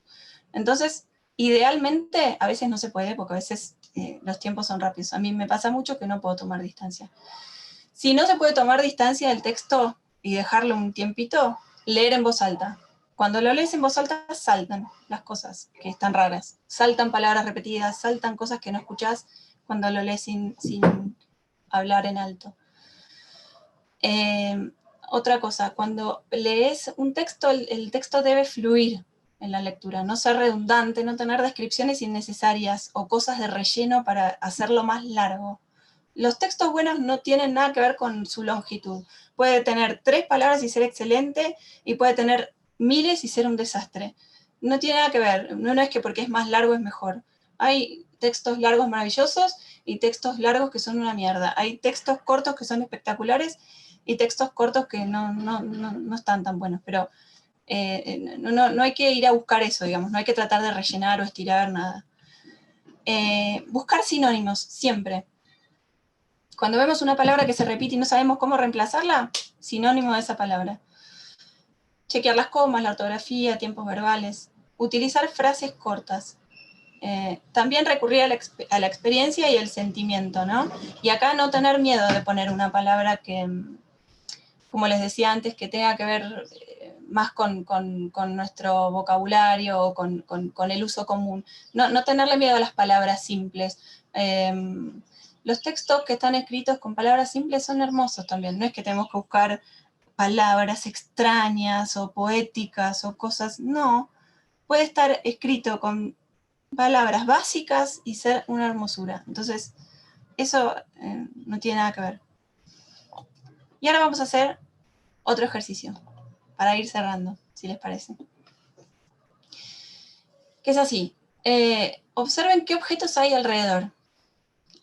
A: Entonces, idealmente, a veces no se puede, porque a veces los tiempos son rápidos. A mí me pasa mucho que no puedo tomar distancia. Si no se puede tomar distancia del texto y dejarlo un tiempito, leer en voz alta. Cuando lo lees en voz alta, saltan las cosas que están raras. Saltan palabras repetidas, saltan cosas que no escuchás cuando lo lees sin hablar en alto. Otra cosa, cuando lees un texto, el texto debe fluir en la lectura, no ser redundante, no tener descripciones innecesarias o cosas de relleno para hacerlo más largo. Los textos buenos no tienen nada que ver con su longitud. Puede tener 3 palabras y ser excelente, y puede tener miles y ser un desastre. No tiene nada que ver. No es que porque es más largo es mejor. Hay textos largos maravillosos y textos largos que son una mierda. Hay textos cortos que son espectaculares y textos cortos que no están tan buenos. Pero no hay que ir a buscar eso, digamos. No hay que tratar de rellenar o estirar nada. Buscar sinónimos, siempre. Cuando vemos una palabra que se repite y no sabemos cómo reemplazarla, sinónimo de esa palabra. Chequear las comas, la ortografía, tiempos verbales. Utilizar frases cortas. También recurrir a la experiencia y el sentimiento, ¿no? Y acá no tener miedo de poner una palabra que, como les decía antes, que tenga que ver más con nuestro vocabulario o con el uso común. No tenerle miedo a las palabras simples. Los textos que están escritos con palabras simples son hermosos también. No es que tenemos que buscar palabras extrañas o poéticas o cosas, no. Puede estar escrito con palabras básicas y ser una hermosura. Entonces, eso no tiene nada que ver. Y ahora vamos a hacer otro ejercicio para ir cerrando, si les parece. Que es así. Observen qué objetos hay alrededor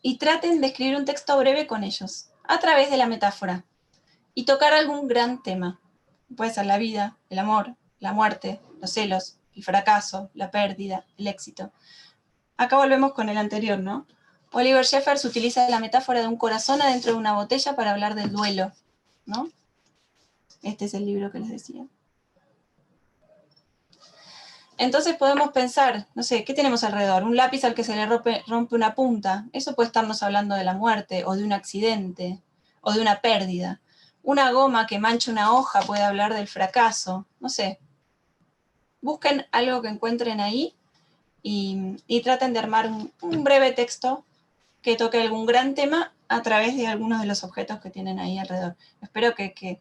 A: y traten de escribir un texto breve con ellos, a través de la metáfora, y tocar algún gran tema. Puede ser la vida, el amor, la muerte, los celos, el fracaso, la pérdida, el éxito. Acá volvemos con el anterior, ¿no? Oliver Jeffers utiliza la metáfora de un corazón adentro de una botella para hablar del duelo, ¿no? Este es el libro que les decía. Entonces podemos pensar, no sé, ¿qué tenemos alrededor? Un lápiz al que se le rompe una punta. Eso puede estarnos hablando de la muerte, o de un accidente, o de una pérdida. Una goma que mancha una hoja puede hablar del fracaso. No sé. Busquen algo que encuentren ahí y traten de armar un breve texto que toque algún gran tema a través de algunos de los objetos que tienen ahí alrededor. Espero que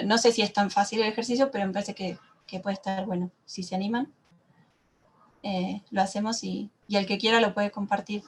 A: no sé si es tan fácil el ejercicio, pero me parece que puede estar bueno. Si se animan, lo hacemos y el que quiera lo puede compartir.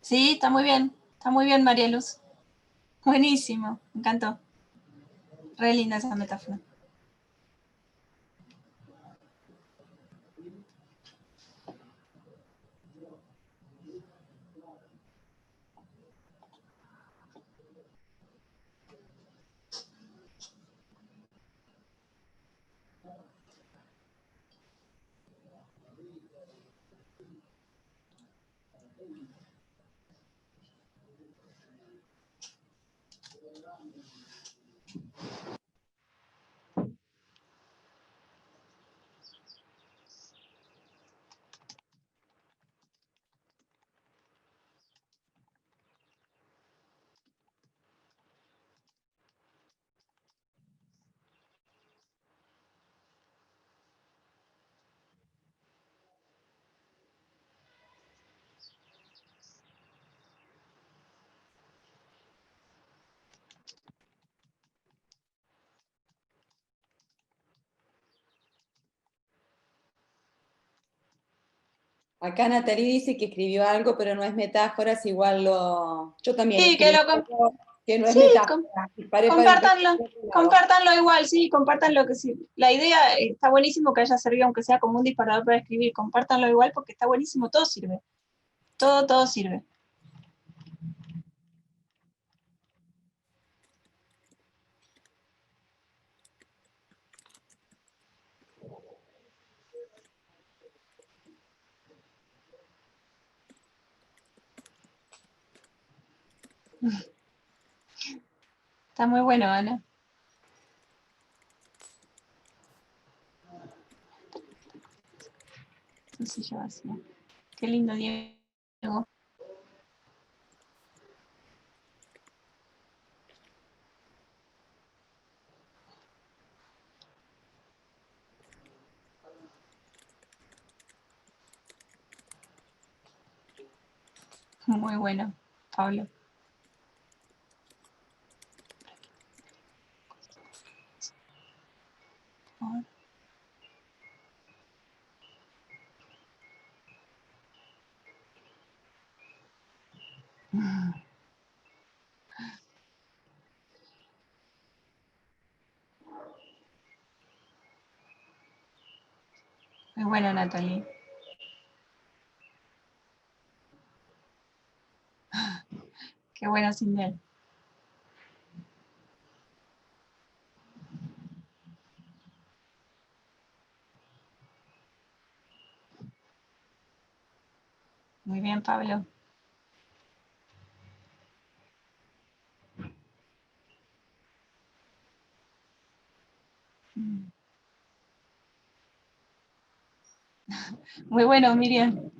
A: Sí, está muy bien, María Luz. Buenísimo, me encantó. Re linda esa metáfora.
B: Acá Natalie dice que escribió algo, pero no es metáforas, igual lo... Yo también
A: Sí, que
B: escribí
A: lo,
B: algo que no es
A: sí,
B: metáfora. Paré para empezar
A: compártanlo,
B: por otro lado.
A: compártanlo igual, sí, compártanlo que sí. La idea está buenísimo que haya servido, aunque sea como un disparador para escribir, compártanlo igual porque está buenísimo, todo sirve. Todo sirve. Está muy bueno, Ana. Entonces yo así. Qué lindo, Diego. Muy bueno, Pablo. Muy bueno, Natalie. Qué buena señal. Muy bien, Pablo. Muy bueno, Miriam.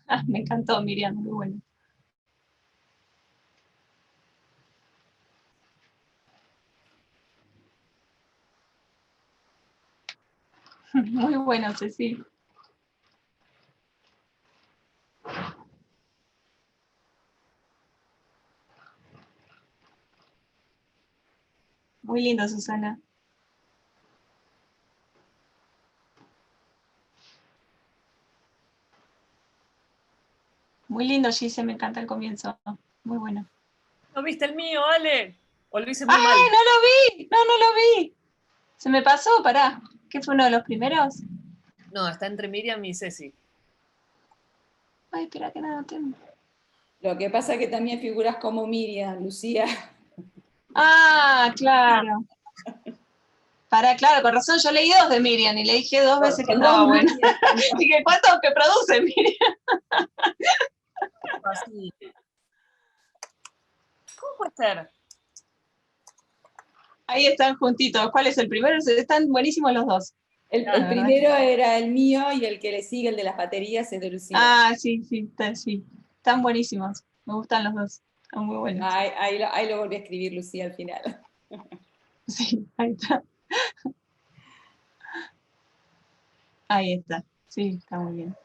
A: Ah, me encantó, Miriam, muy bueno. Muy bueno, Ceci. Muy lindo, Susana. Muy lindo, Gise, me encanta el comienzo. Muy bueno.
D: ¿No viste el mío, Ale? ¿O lo hice muy
A: ¡Ay,
D: mal?
A: no lo vi! No lo vi. Se me pasó, pará. ¿Qué fue uno de los primeros?
D: No, está entre Miriam y Ceci.
A: Ay, espera que no lo tengo.
B: Lo que pasa es que también figuras como Miriam, Lucía.
A: Ah, claro. Pará, claro, con razón, yo leí dos de Miriam y le dije dos veces que
B: Son
A: estaba
B: dos
A: bueno.
B: Miriam.
A: Dije, ¿cuántos que produce Miriam?
D: Así. ¿Cómo puede ser?
A: Ahí están juntitos. ¿Cuál es el primero? Están buenísimos los dos.
B: El
A: La verdad
B: primero era el mío y el que le sigue, el de las baterías, es de Lucía.
A: Ah, sí, sí. Están buenísimos. Me gustan los dos. Están muy buenos.
B: Ahí lo volví a escribir Lucía al final.
A: Sí, ahí está. Ahí está. Sí, está muy bien.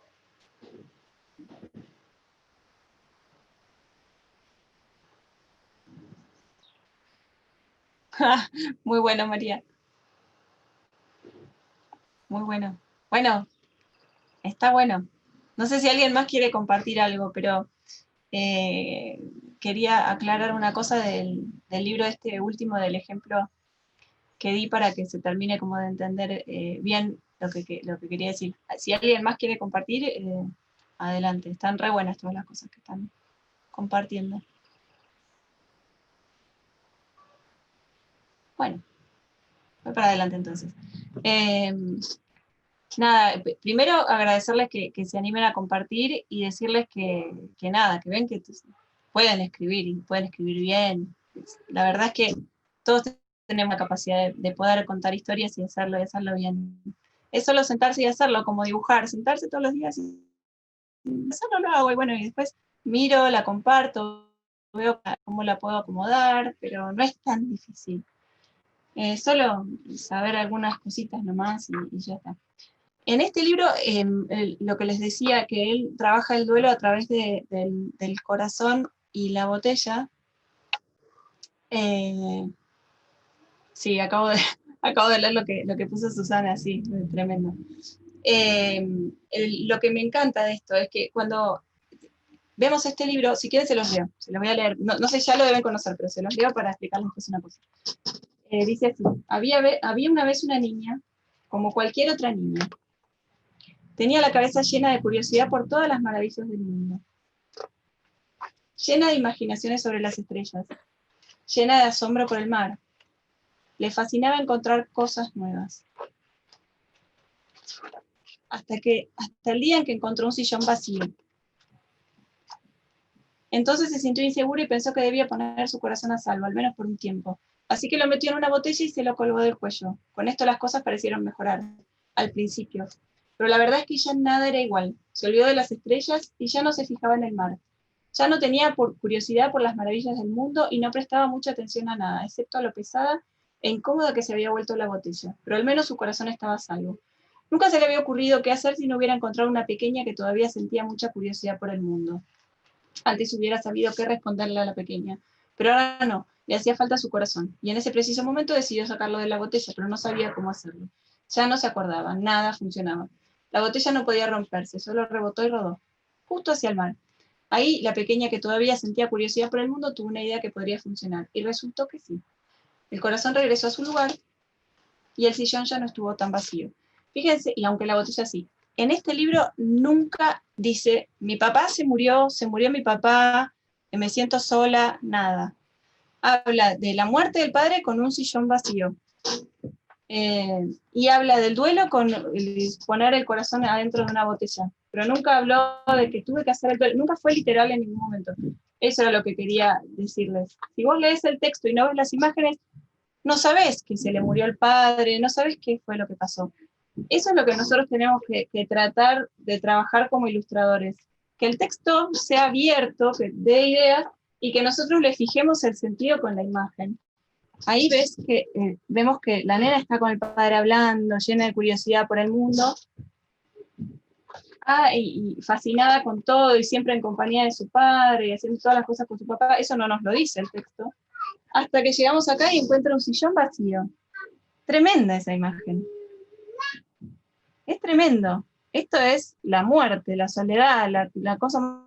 A: Muy bueno, María. Muy bueno. Bueno, está bueno. No sé si alguien más quiere compartir algo, pero quería aclarar una cosa del libro este último, del ejemplo que di para que se termine como de entender bien lo que quería decir. Si alguien más quiere compartir, adelante. Están re buenas todas las cosas que están compartiendo. Bueno, voy para adelante entonces. Nada, primero agradecerles que se animen a compartir y decirles que nada, que ven que pueden escribir y pueden escribir bien. La verdad es que todos tenemos la capacidad de poder contar historias y hacerlo bien. Es solo sentarse y hacerlo, como dibujar, sentarse todos los días y hacerlo lo hago, y bueno, y después miro, la comparto, veo cómo la puedo acomodar, pero no es tan difícil. Solo saber algunas cositas nomás y ya está. En este libro, lo que les decía, que él trabaja el duelo a través del corazón y la botella. Sí, acabo de leer lo que puso Susana, sí, tremendo. Lo que me encanta de esto es que cuando vemos este libro, si quieren se los leo, se los voy a leer, no sé, ya lo deben conocer, pero se los leo para explicarles que es una cosa. Dice así: había una vez una niña, como cualquier otra niña. Tenía la cabeza llena de curiosidad por todas las maravillas del mundo, llena de imaginaciones sobre las estrellas, llena de asombro por el mar. Le fascinaba encontrar cosas nuevas. Hasta el día en que encontró un sillón vacío. Entonces se sintió insegura y pensó que debía poner su corazón a salvo, al menos por un tiempo. Así que lo metió en una botella y se lo colgó del cuello. Con esto las cosas parecieron mejorar, al principio. Pero la verdad es que ya nada era igual. Se olvidó de las estrellas y ya no se fijaba en el mar. Ya no tenía curiosidad por las maravillas del mundo y no prestaba mucha atención a nada, excepto a lo pesada e incómoda que se había vuelto la botella. Pero al menos su corazón estaba a salvo. Nunca se le había ocurrido qué hacer si no hubiera encontrado una pequeña que todavía sentía mucha curiosidad por el mundo. Antes hubiera sabido qué responderle a la pequeña, pero ahora no, le hacía falta su corazón, y en ese preciso momento decidió sacarlo de la botella, pero no sabía cómo hacerlo. Ya no se acordaba, nada funcionaba. La botella no podía romperse, solo rebotó y rodó, justo hacia el mar. Ahí, la pequeña que todavía sentía curiosidad por el mundo tuvo una idea que podría funcionar, y resultó que sí. El corazón regresó a su lugar, y el sillón ya no estuvo tan vacío. Fíjense, y aunque la botella sí, en este libro nunca dice, mi papá se murió mi papá, me siento sola, nada. Habla de la muerte del padre con un sillón vacío. Y habla del duelo con poner el corazón adentro de una botella. Pero nunca habló de que tuve que hacer el duelo, nunca fue literal en ningún momento. Eso era lo que quería decirles. Si vos lees el texto y no ves las imágenes, no sabés que se le murió el padre, no sabés qué fue lo que pasó. Eso es lo que nosotros tenemos que tratar de trabajar como ilustradores. Que el texto sea abierto, que dé ideas, y que nosotros le fijemos el sentido con la imagen. Ahí vemos que la nena está con el padre hablando, llena de curiosidad por el mundo, y fascinada con todo, y siempre en compañía de su padre, y haciendo todas las cosas con su papá. Eso no nos lo dice el texto. Hasta que llegamos acá y encuentra un sillón vacío. Tremenda esa imagen. Es tremendo. Esto es la muerte, la soledad, la cosa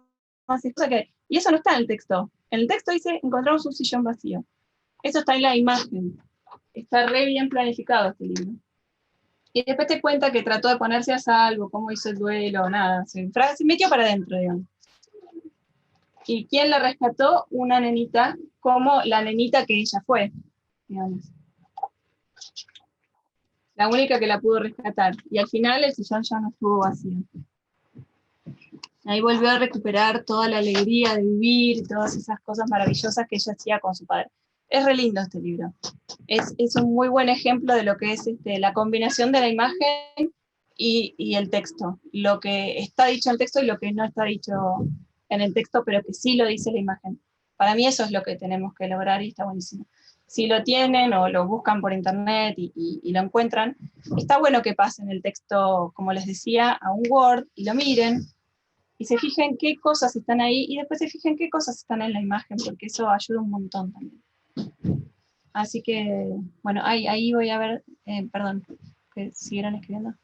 A: más esposa que... Y eso no está en el texto. En el texto dice, encontramos un sillón vacío. Eso está en la imagen. Está re bien planificado este libro. Y después te cuenta que trató de ponerse a salvo, cómo hizo el duelo, nada. Se metió para adentro, digamos. ¿Y quién la rescató? Una nenita, como la nenita que ella fue, digamos. La única que la pudo rescatar. Y al final el sillón ya no estuvo vacío. Ahí volvió a recuperar toda la alegría de vivir, todas esas cosas maravillosas que ella hacía con su padre. Es re lindo este libro. Es un muy buen ejemplo de lo que es la combinación de la imagen y el texto. Lo que está dicho en el texto y lo que no está dicho en el texto, pero que sí lo dice la imagen. Para mí eso es lo que tenemos que lograr y está buenísimo. Si lo tienen o lo buscan por internet y lo encuentran, está bueno que pasen el texto, como les decía, a un Word y lo miren, y se fijen qué cosas están ahí, y después se fijen qué cosas están en la imagen, porque eso ayuda un montón también. Así que, bueno, ahí voy a ver, perdón, que siguieron escribiendo.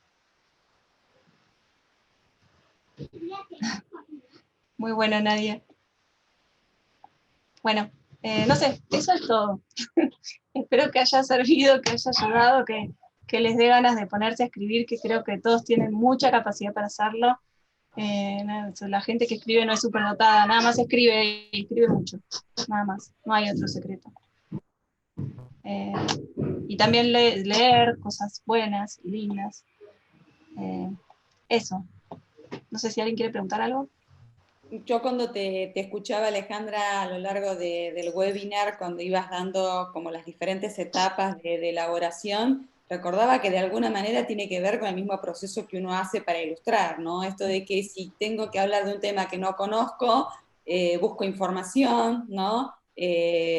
A: Muy bueno, Nadia. Bueno, no sé, eso es todo. Espero que haya servido, que haya ayudado, que les dé ganas de ponerse a escribir, que creo que todos tienen mucha capacidad para hacerlo. La gente que escribe no es superdotada, nada más escribe y escribe mucho, nada más, no hay otro secreto. Y también leer cosas buenas y lindas. Eso. No sé si alguien quiere preguntar algo.
B: Yo cuando te escuchaba, Alejandra, a lo largo del webinar, cuando ibas dando como las diferentes etapas de elaboración, recordaba que de alguna manera tiene que ver con el mismo proceso que uno hace para ilustrar, ¿no? Esto de que si tengo que hablar de un tema que no conozco, busco información, ¿no?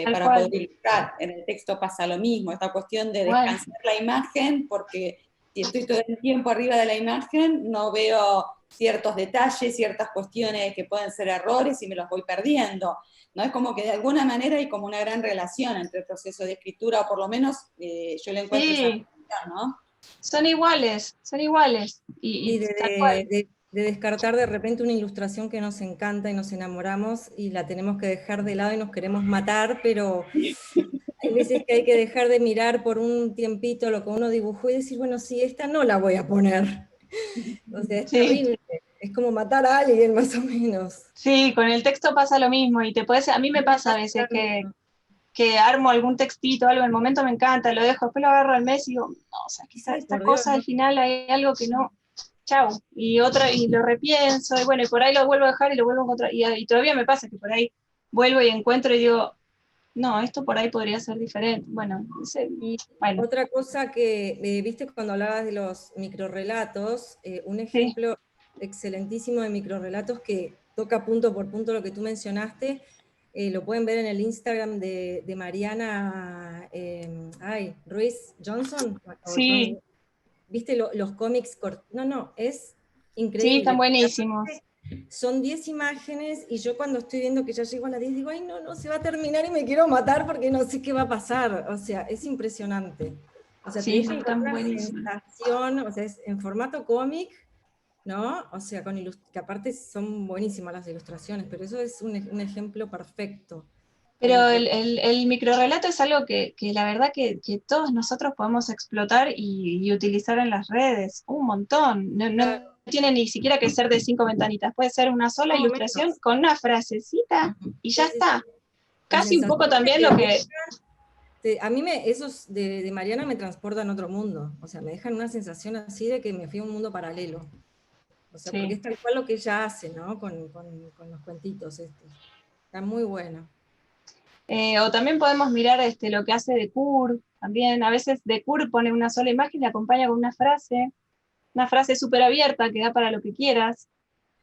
B: Para poder ilustrar. En el texto pasa lo mismo, esta cuestión de descansar la imagen, porque si estoy todo el tiempo arriba de la imagen, no veo ciertos detalles, ciertas cuestiones que pueden ser errores y me los voy perdiendo. ¿No? Es como que de alguna manera hay como una gran relación entre el proceso de escritura, o por lo menos yo le encuentro esa
A: Sí,
B: relación, ¿no?
A: son iguales, son iguales.
E: Y
A: Tal cual.
E: de descartar de repente una ilustración que nos encanta y nos enamoramos y la tenemos que dejar de lado y nos queremos matar, pero hay veces que hay que dejar de mirar por un tiempito lo que uno dibujó y decir, bueno, sí, esta no la voy a poner. O sea, es
A: Sí.
E: terrible. Es como matar a alguien, más o menos.
A: Sí, con el texto pasa lo mismo y a mí me pasa a veces que armo algún textito, algo, en el momento me encanta, lo dejo, después lo agarro al mes y digo, no, o sea, que esta
E: Por Dios,
A: cosa
E: ¿no?
A: al final hay algo que no, chau, y lo repienso, y bueno, y por ahí lo vuelvo a dejar y lo vuelvo a encontrar, y todavía me pasa que por ahí vuelvo y encuentro y digo, no, esto por ahí podría ser diferente, bueno, no sé,
E: Y
A: bueno,
E: otra cosa que, viste cuando hablabas de los microrrelatos, un
A: sí,
E: ejemplo excelentísimo de microrrelatos que toca punto por punto lo que tú mencionaste, lo pueden ver en el Instagram de Mariana Ruiz Johnson.
A: sí,
E: ¿Viste los cómics cortos? No, es
A: sí, están
E: increíble.
A: buenísimos.
E: Son 10 imágenes y yo cuando estoy viendo que ya llego a las 10 digo, ay, no, se va a terminar y me quiero matar porque no sé qué va a pasar. O sea, es impresionante. O sea, te
A: Sí,
E: dejan con
A: están
E: una
A: buenísimos.
E: sensación, o sea, es en formato cómic, ¿no? O sea, que aparte son buenísimas las ilustraciones, pero eso es un ejemplo perfecto. de
A: Pero
E: lo que...
A: el microrrelato es algo que la verdad que todos nosotros podemos explotar y utilizar en las redes, un montón. No tiene ni siquiera que ser de 5 ventanitas, puede ser una sola
E: No,
A: ilustración
E: menos.
A: con una frasecita y ya
E: Sí, sí,
A: está.
E: sí. La
A: Casi un poco
E: sensación
A: también
E: que
A: lo
E: te
A: que...
E: a mí esos de Mariana me transportan a otro mundo, o sea, me dejan una sensación así de que me fui a un mundo paralelo. O sea, porque
A: Sí.
E: es tal cual lo que ella hace, ¿no? Con los cuentitos estos. Está muy bueno.
A: O también podemos mirar lo que hace Decur, también a veces Decur pone una sola imagen y acompaña con una frase súper abierta que da para lo que quieras.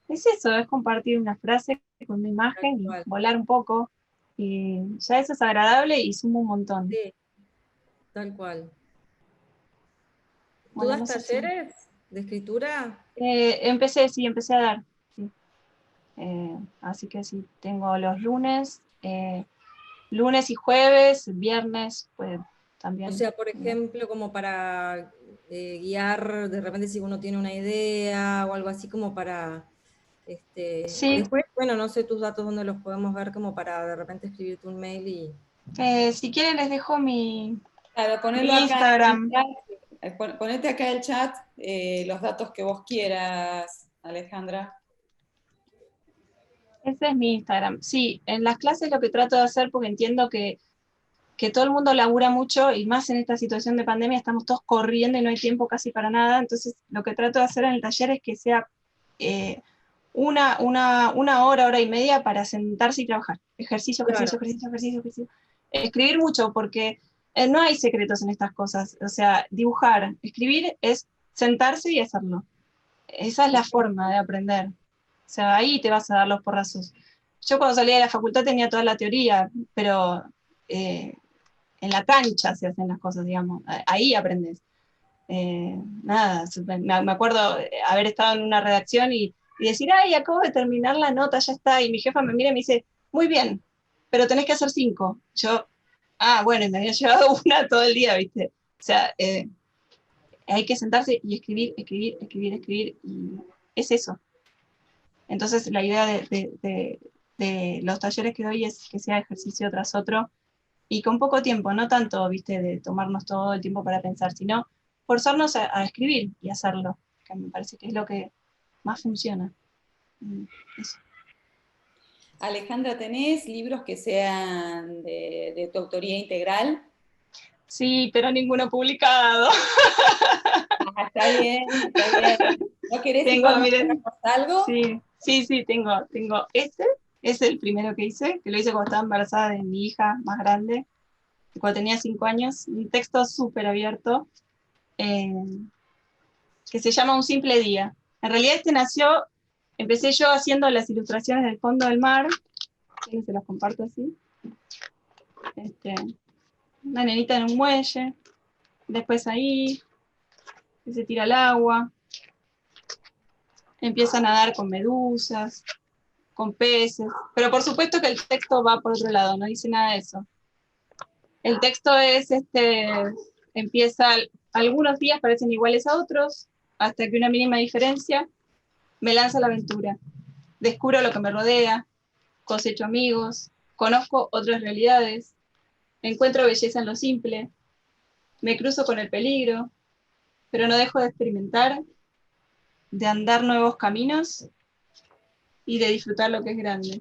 A: Es eso, es compartir una frase con una
E: Tal
A: imagen y
E: cual.
A: volar un poco. Y ya eso es agradable y suma un montón.
E: Sí, tal cual. ¿Tú
A: Bueno,
E: das
A: no sé si...
E: talleres de escritura?
A: empecé a dar. Sí. Así que sí, tengo los lunes y jueves, viernes, pues
E: O
A: también.
E: sea, por ejemplo, como para guiar, de repente si uno tiene una idea o algo así como para...
A: Sí,
E: después, bueno, no sé tus datos dónde los podemos ver como para de repente escribirte un mail y...
A: si quieren les dejo
B: Claro, ponerlo
A: mi
B: acá en el
A: Instagram.
B: chat, ponete acá el chat los datos que vos quieras, Alejandra.
A: Ese es mi Instagram. Sí, en las clases lo que trato de hacer, porque entiendo que todo el mundo labura mucho y más en esta situación de pandemia estamos todos corriendo y no hay tiempo casi para nada, entonces lo que trato de hacer en el taller es que sea una hora y media para sentarse y trabajar. Ejercicio,
E: Claro.
A: ejercicio, ejercicio, ejercicio, ejercicio. Escribir mucho porque no hay secretos en estas cosas, o sea, dibujar, escribir es sentarse y hacerlo. Esa es la forma de aprender. O sea, ahí te vas a dar los porrazos. Yo cuando salí de la facultad tenía toda la teoría, pero en la cancha se hacen las cosas, digamos. Ahí aprendes. Nada, me acuerdo haber estado en una redacción y decir, ay, acabo de terminar la nota, ya está. Y mi jefa me mira y me dice, muy bien, pero tenés que hacer 5. Yo, bueno, y me había llevado una todo el día, ¿viste? O sea, hay que sentarse y escribir, escribir, escribir, escribir, y es eso. Entonces, la idea de los talleres que doy es que sea ejercicio tras otro y con poco tiempo, no tanto, viste, de tomarnos todo el tiempo para pensar, sino forzarnos a escribir y hacerlo, que me parece que es lo que más funciona. Eso.
B: Alejandra, ¿tenés libros que sean de tu autoría integral?
A: Sí, pero ninguno publicado.
B: Está bien, está bien. ¿No querés
A: Tengo,
B: igual
A: miren,
B: mostrarnos algo?
A: sí, tengo este, es el primero que hice, que lo hice cuando estaba embarazada de mi hija más grande, cuando tenía 5 años, un texto súper abierto, eh, que se llama Un simple día. En realidad empecé yo haciendo las ilustraciones del fondo del mar, se las comparto así, una nenita en un muelle, después ahí, que se tira al agua, empieza a nadar con medusas, con peces, pero por supuesto que el texto va por otro lado, no dice nada de eso. El texto es, empieza, algunos días parecen iguales a otros, hasta que una mínima diferencia me lanza a la aventura. Descubro lo que me rodea, cosecho amigos, conozco otras realidades, encuentro belleza en lo simple, me cruzo con el peligro, pero no dejo de experimentar, de andar nuevos caminos y de disfrutar lo que es grande.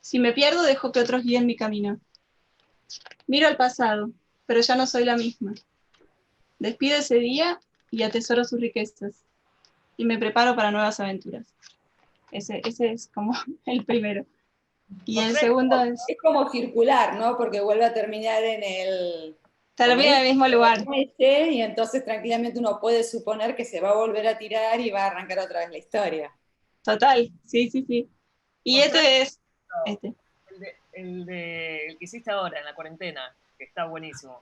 A: Si me pierdo, dejo que otros guíen mi camino. Miro al pasado, pero ya no soy la misma. Despido ese día y atesoro sus riquezas, y me preparo para nuevas aventuras. Ese es como el primero. Y el segundo es...
B: Es como circular, ¿no? Porque vuelve a terminar en el...
A: Termina en el mismo lugar.
B: Y entonces tranquilamente uno puede suponer que se va a volver a tirar y va a arrancar otra vez la historia.
A: Total, sí. Y este es...
D: El que hiciste ahora, en la cuarentena, que está buenísimo.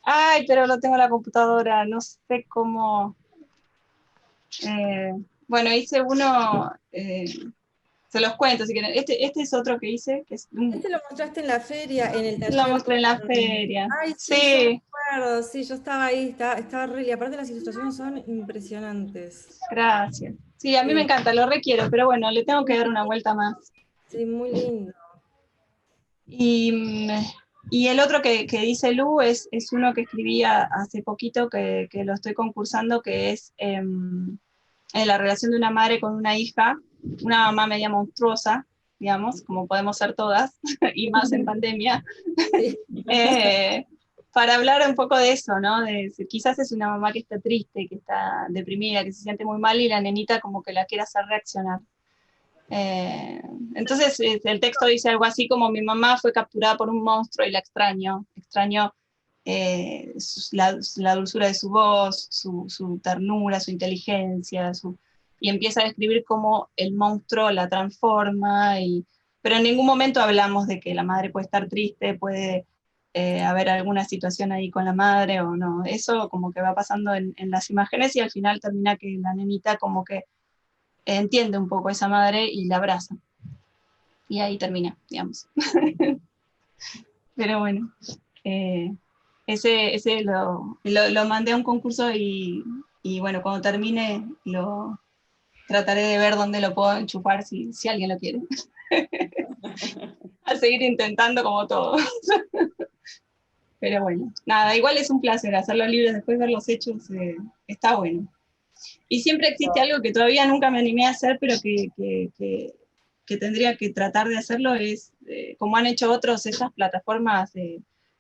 A: Ay, pero no tengo la computadora, no sé cómo... bueno, hice uno... se los cuento si quieren. Este es otro que hice. Que es
E: Este lo mostraste en la feria, en el taller.
A: Lo mostré en la feria.
E: Ay, sí. Yo me acuerdo, sí, yo estaba ahí, estaba re... Y aparte las ilustraciones son impresionantes.
A: Gracias. Sí, a mí me encanta, lo requiero, pero bueno, le tengo que dar una vuelta más.
E: Sí, muy lindo.
A: Y el otro que dice Lu es uno que escribía hace poquito, que lo estoy concursando, que es en la relación de una madre con una hija, una mamá media monstruosa, digamos, como podemos ser todas, y más en pandemia, para hablar un poco de eso, ¿no? Quizás es una mamá que está triste, que está deprimida, que se siente muy mal, y la nenita como que la quiere hacer reaccionar. Entonces el texto dice algo así como: mi mamá fue capturada por un monstruo y la extraño la dulzura de su voz, su ternura, su inteligencia, y empieza a describir cómo el monstruo la transforma, pero en ningún momento hablamos de que la madre puede estar triste, puede haber alguna situación ahí con la madre o no. Eso como que va pasando en las imágenes, y al final termina que la nenita como que entiende un poco a esa madre y la abraza. Y ahí termina, digamos. Pero bueno, ese lo mandé a un concurso y bueno, cuando termine lo trataré de ver dónde lo puedo enchufar si alguien lo quiere. A seguir intentando como todo. Pero bueno, nada, igual es un placer hacer los libros, después ver los hechos, está bueno. Y siempre existe algo que todavía nunca me animé a hacer, pero que tendría que tratar de hacerlo, es, como han hecho otros, esas plataformas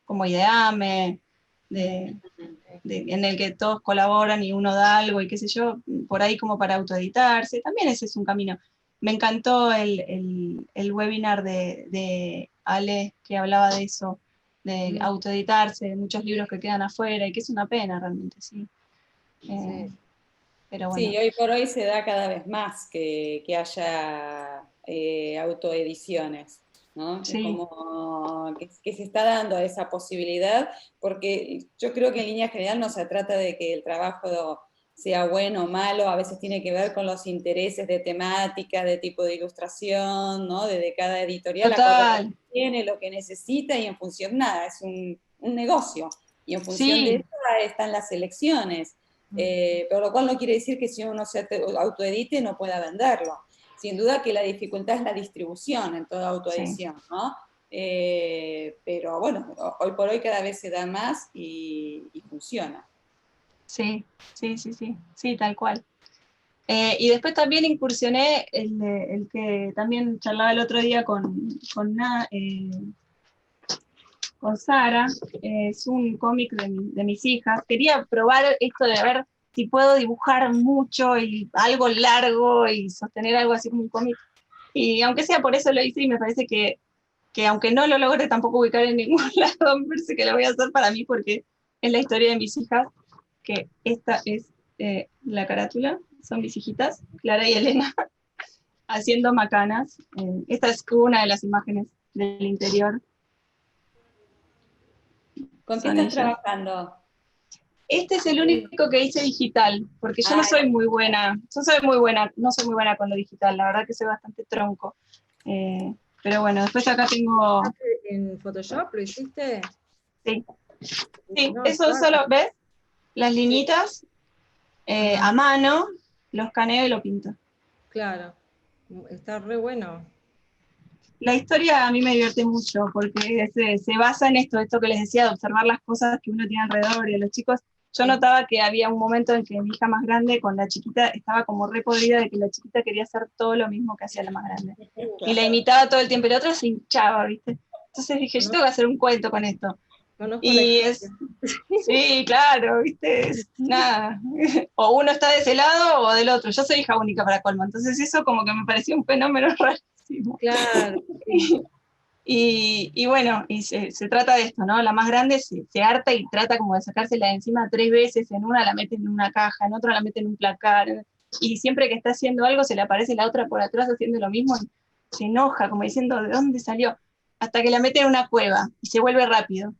A: como Ideame, en el que todos colaboran y uno da algo y qué sé yo, por ahí como para autoeditarse. También ese es un camino. Me encantó el webinar de Ale, que hablaba de eso, de autoeditarse, de muchos libros que quedan afuera, y que es una pena realmente, sí. Pero bueno.
B: Sí, hoy por hoy se da cada vez más que haya autoediciones, ¿no?
A: Sí.
B: Es como que se está dando esa posibilidad, porque yo creo que en línea general no se trata de que el trabajo sea bueno o malo, a veces tiene que ver con los intereses de temática, de tipo de ilustración, ¿no? De cada editorial,
A: Total.
B: tiene lo que necesita, y en función, nada, es un negocio, y en función
A: Sí.
B: de eso están las elecciones. Pero lo cual no quiere decir que si uno se autoedite no pueda venderlo. Sin duda que la dificultad es la distribución en toda autoedición, sí, ¿no? Pero bueno, hoy por hoy cada vez se da más y funciona.
A: Sí, tal cual. Y después también incursioné el que también charlaba el otro día con Sara, es un cómic de mis hijas. Quería probar esto de ver si puedo dibujar mucho y algo largo y sostener algo así como un cómic. Y aunque sea por eso lo hice, y me parece que aunque no lo logre tampoco ubicar en ningún lado, me parece que lo voy a hacer para mí, porque es la historia de mis hijas, que esta es la carátula, son mis hijitas, Clara y Elena, haciendo macanas. Esta es una de las imágenes del interior.
B: ¿Con qué estás trabajando?
A: Este es el único que hice digital, porque yo no soy muy buena, no soy muy buena con lo digital, la verdad que soy bastante tronco. Pero bueno, después acá tengo...
E: ¿En Photoshop lo hiciste?
A: Sí,
E: No,
A: eso
E: claro.
A: solo, ¿ves? Las liñitas a mano, lo escaneo y lo pinto.
E: Claro, está re bueno.
A: La historia a mí me divierte mucho porque se basa en esto que les decía, de observar las cosas que uno tiene alrededor. Y a los chicos, yo notaba que había un momento en que mi hija más grande con la chiquita estaba como re podrida de que la chiquita quería hacer todo lo mismo que hacía la más grande. Y la imitaba todo el tiempo y la otra se hinchaba, ¿viste? Entonces dije, yo tengo que hacer un cuento con esto.
E: Conozco
A: Y sí, claro, ¿viste? Nada. O uno está de ese lado o del otro. Yo soy hija única para colmo. Entonces eso como que me pareció un fenómeno rarísimo.
E: Claro. Sí.
A: Y bueno, y se trata de esto, ¿no? La más grande se harta y trata como de sacársela de encima 3 veces, en una la mete en una caja, en otra la mete en un placar, y siempre que está haciendo algo se le aparece la otra por atrás haciendo lo mismo, se enoja, como diciendo, ¿de dónde salió? Hasta que la mete en una cueva, y se vuelve rápido,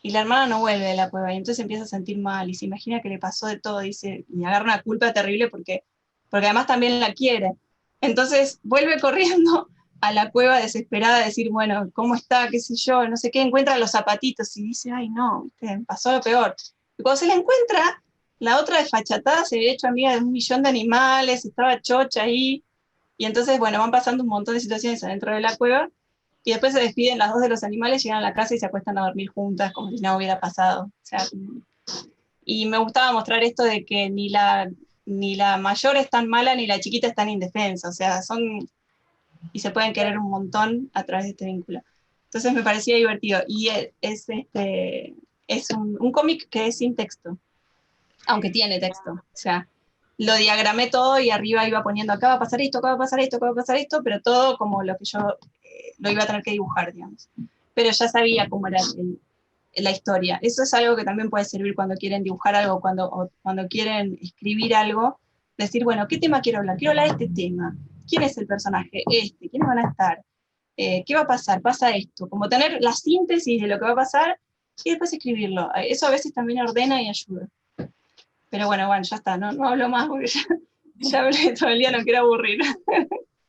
A: y la hermana no vuelve de la cueva, y entonces empieza a sentir mal, y se imagina que le pasó de todo, dice, y agarra una culpa terrible porque además también la quiere. Entonces vuelve corriendo a la cueva desesperada a decir, bueno, ¿cómo está? ¿Qué sé yo? No sé qué, encuentra los zapatitos y dice, ay no, ¿viste? Pasó lo peor. Y cuando se la encuentra, la otra desfachatada se había hecho amiga de 1.000.000 de animales, estaba chocha ahí, y entonces, bueno, van pasando un montón de situaciones adentro de la cueva, y después se despiden las dos de los animales, llegan a la casa y se acuestan a dormir juntas, como si nada hubiera pasado. O sea, y me gustaba mostrar esto de que ni la mayor es tan mala, ni la chiquita es tan indefensa, o sea, son... y se pueden querer un montón a través de este vínculo. Entonces me parecía divertido. Y es un cómic que es sin texto, aunque tiene texto. O sea, lo diagramé todo y arriba iba poniendo acá va a pasar esto, acá va a pasar esto, acá va a pasar esto, pero todo como lo que yo lo iba a tener que dibujar, digamos. Pero ya sabía cómo era la historia. Eso es algo que también puede servir cuando quieren dibujar algo, cuando quieren escribir algo, decir, bueno, ¿qué tema quiero hablar? Quiero hablar de este tema. ¿Quién es el personaje? ¿Quiénes van a estar? ¿Qué va a pasar? Pasa esto. Como tener la síntesis de lo que va a pasar y después escribirlo. Eso a veces también ordena y ayuda. Pero bueno, ya está, no hablo más porque ya hablé todo el día, no quiero aburrir.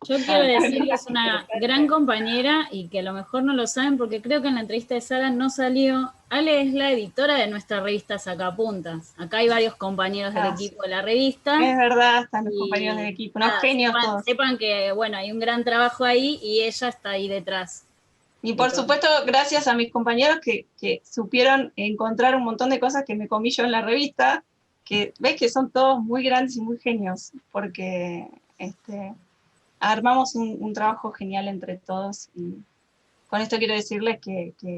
F: Yo quiero decir que es una gran compañera y que a lo mejor no lo saben porque creo que en la entrevista de Sara no salió. Ale es la editora de nuestra revista Sacapuntas. Acá hay varios compañeros del equipo de la revista.
A: Es verdad, están los compañeros del equipo, unos genios todos.
F: Sepan que, bueno, hay un gran trabajo ahí y ella está ahí detrás.
A: Y por supuesto, gracias a mis compañeros que supieron encontrar un montón de cosas que me comí yo en la revista, que ves que son todos muy grandes y muy genios, porque armamos un trabajo genial entre todos. Y con esto quiero decirles que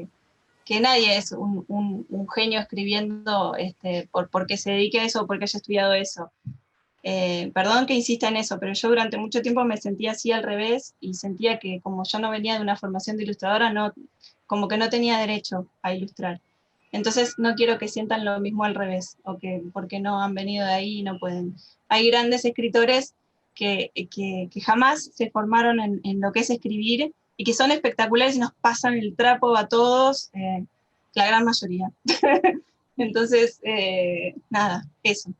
A: nadie es un genio escribiendo porque se dedique a eso o porque haya estudiado eso. Perdón que insista en eso, pero yo durante mucho tiempo me sentía así al revés y sentía que como yo no venía de una formación de ilustradora, como que no tenía derecho a ilustrar. Entonces no quiero que sientan lo mismo al revés, o que porque no han venido de ahí y no pueden. Hay grandes escritores que jamás se formaron en lo que es escribir y que son espectaculares y nos pasan el trapo a todos, la gran mayoría. Entonces, nada, eso.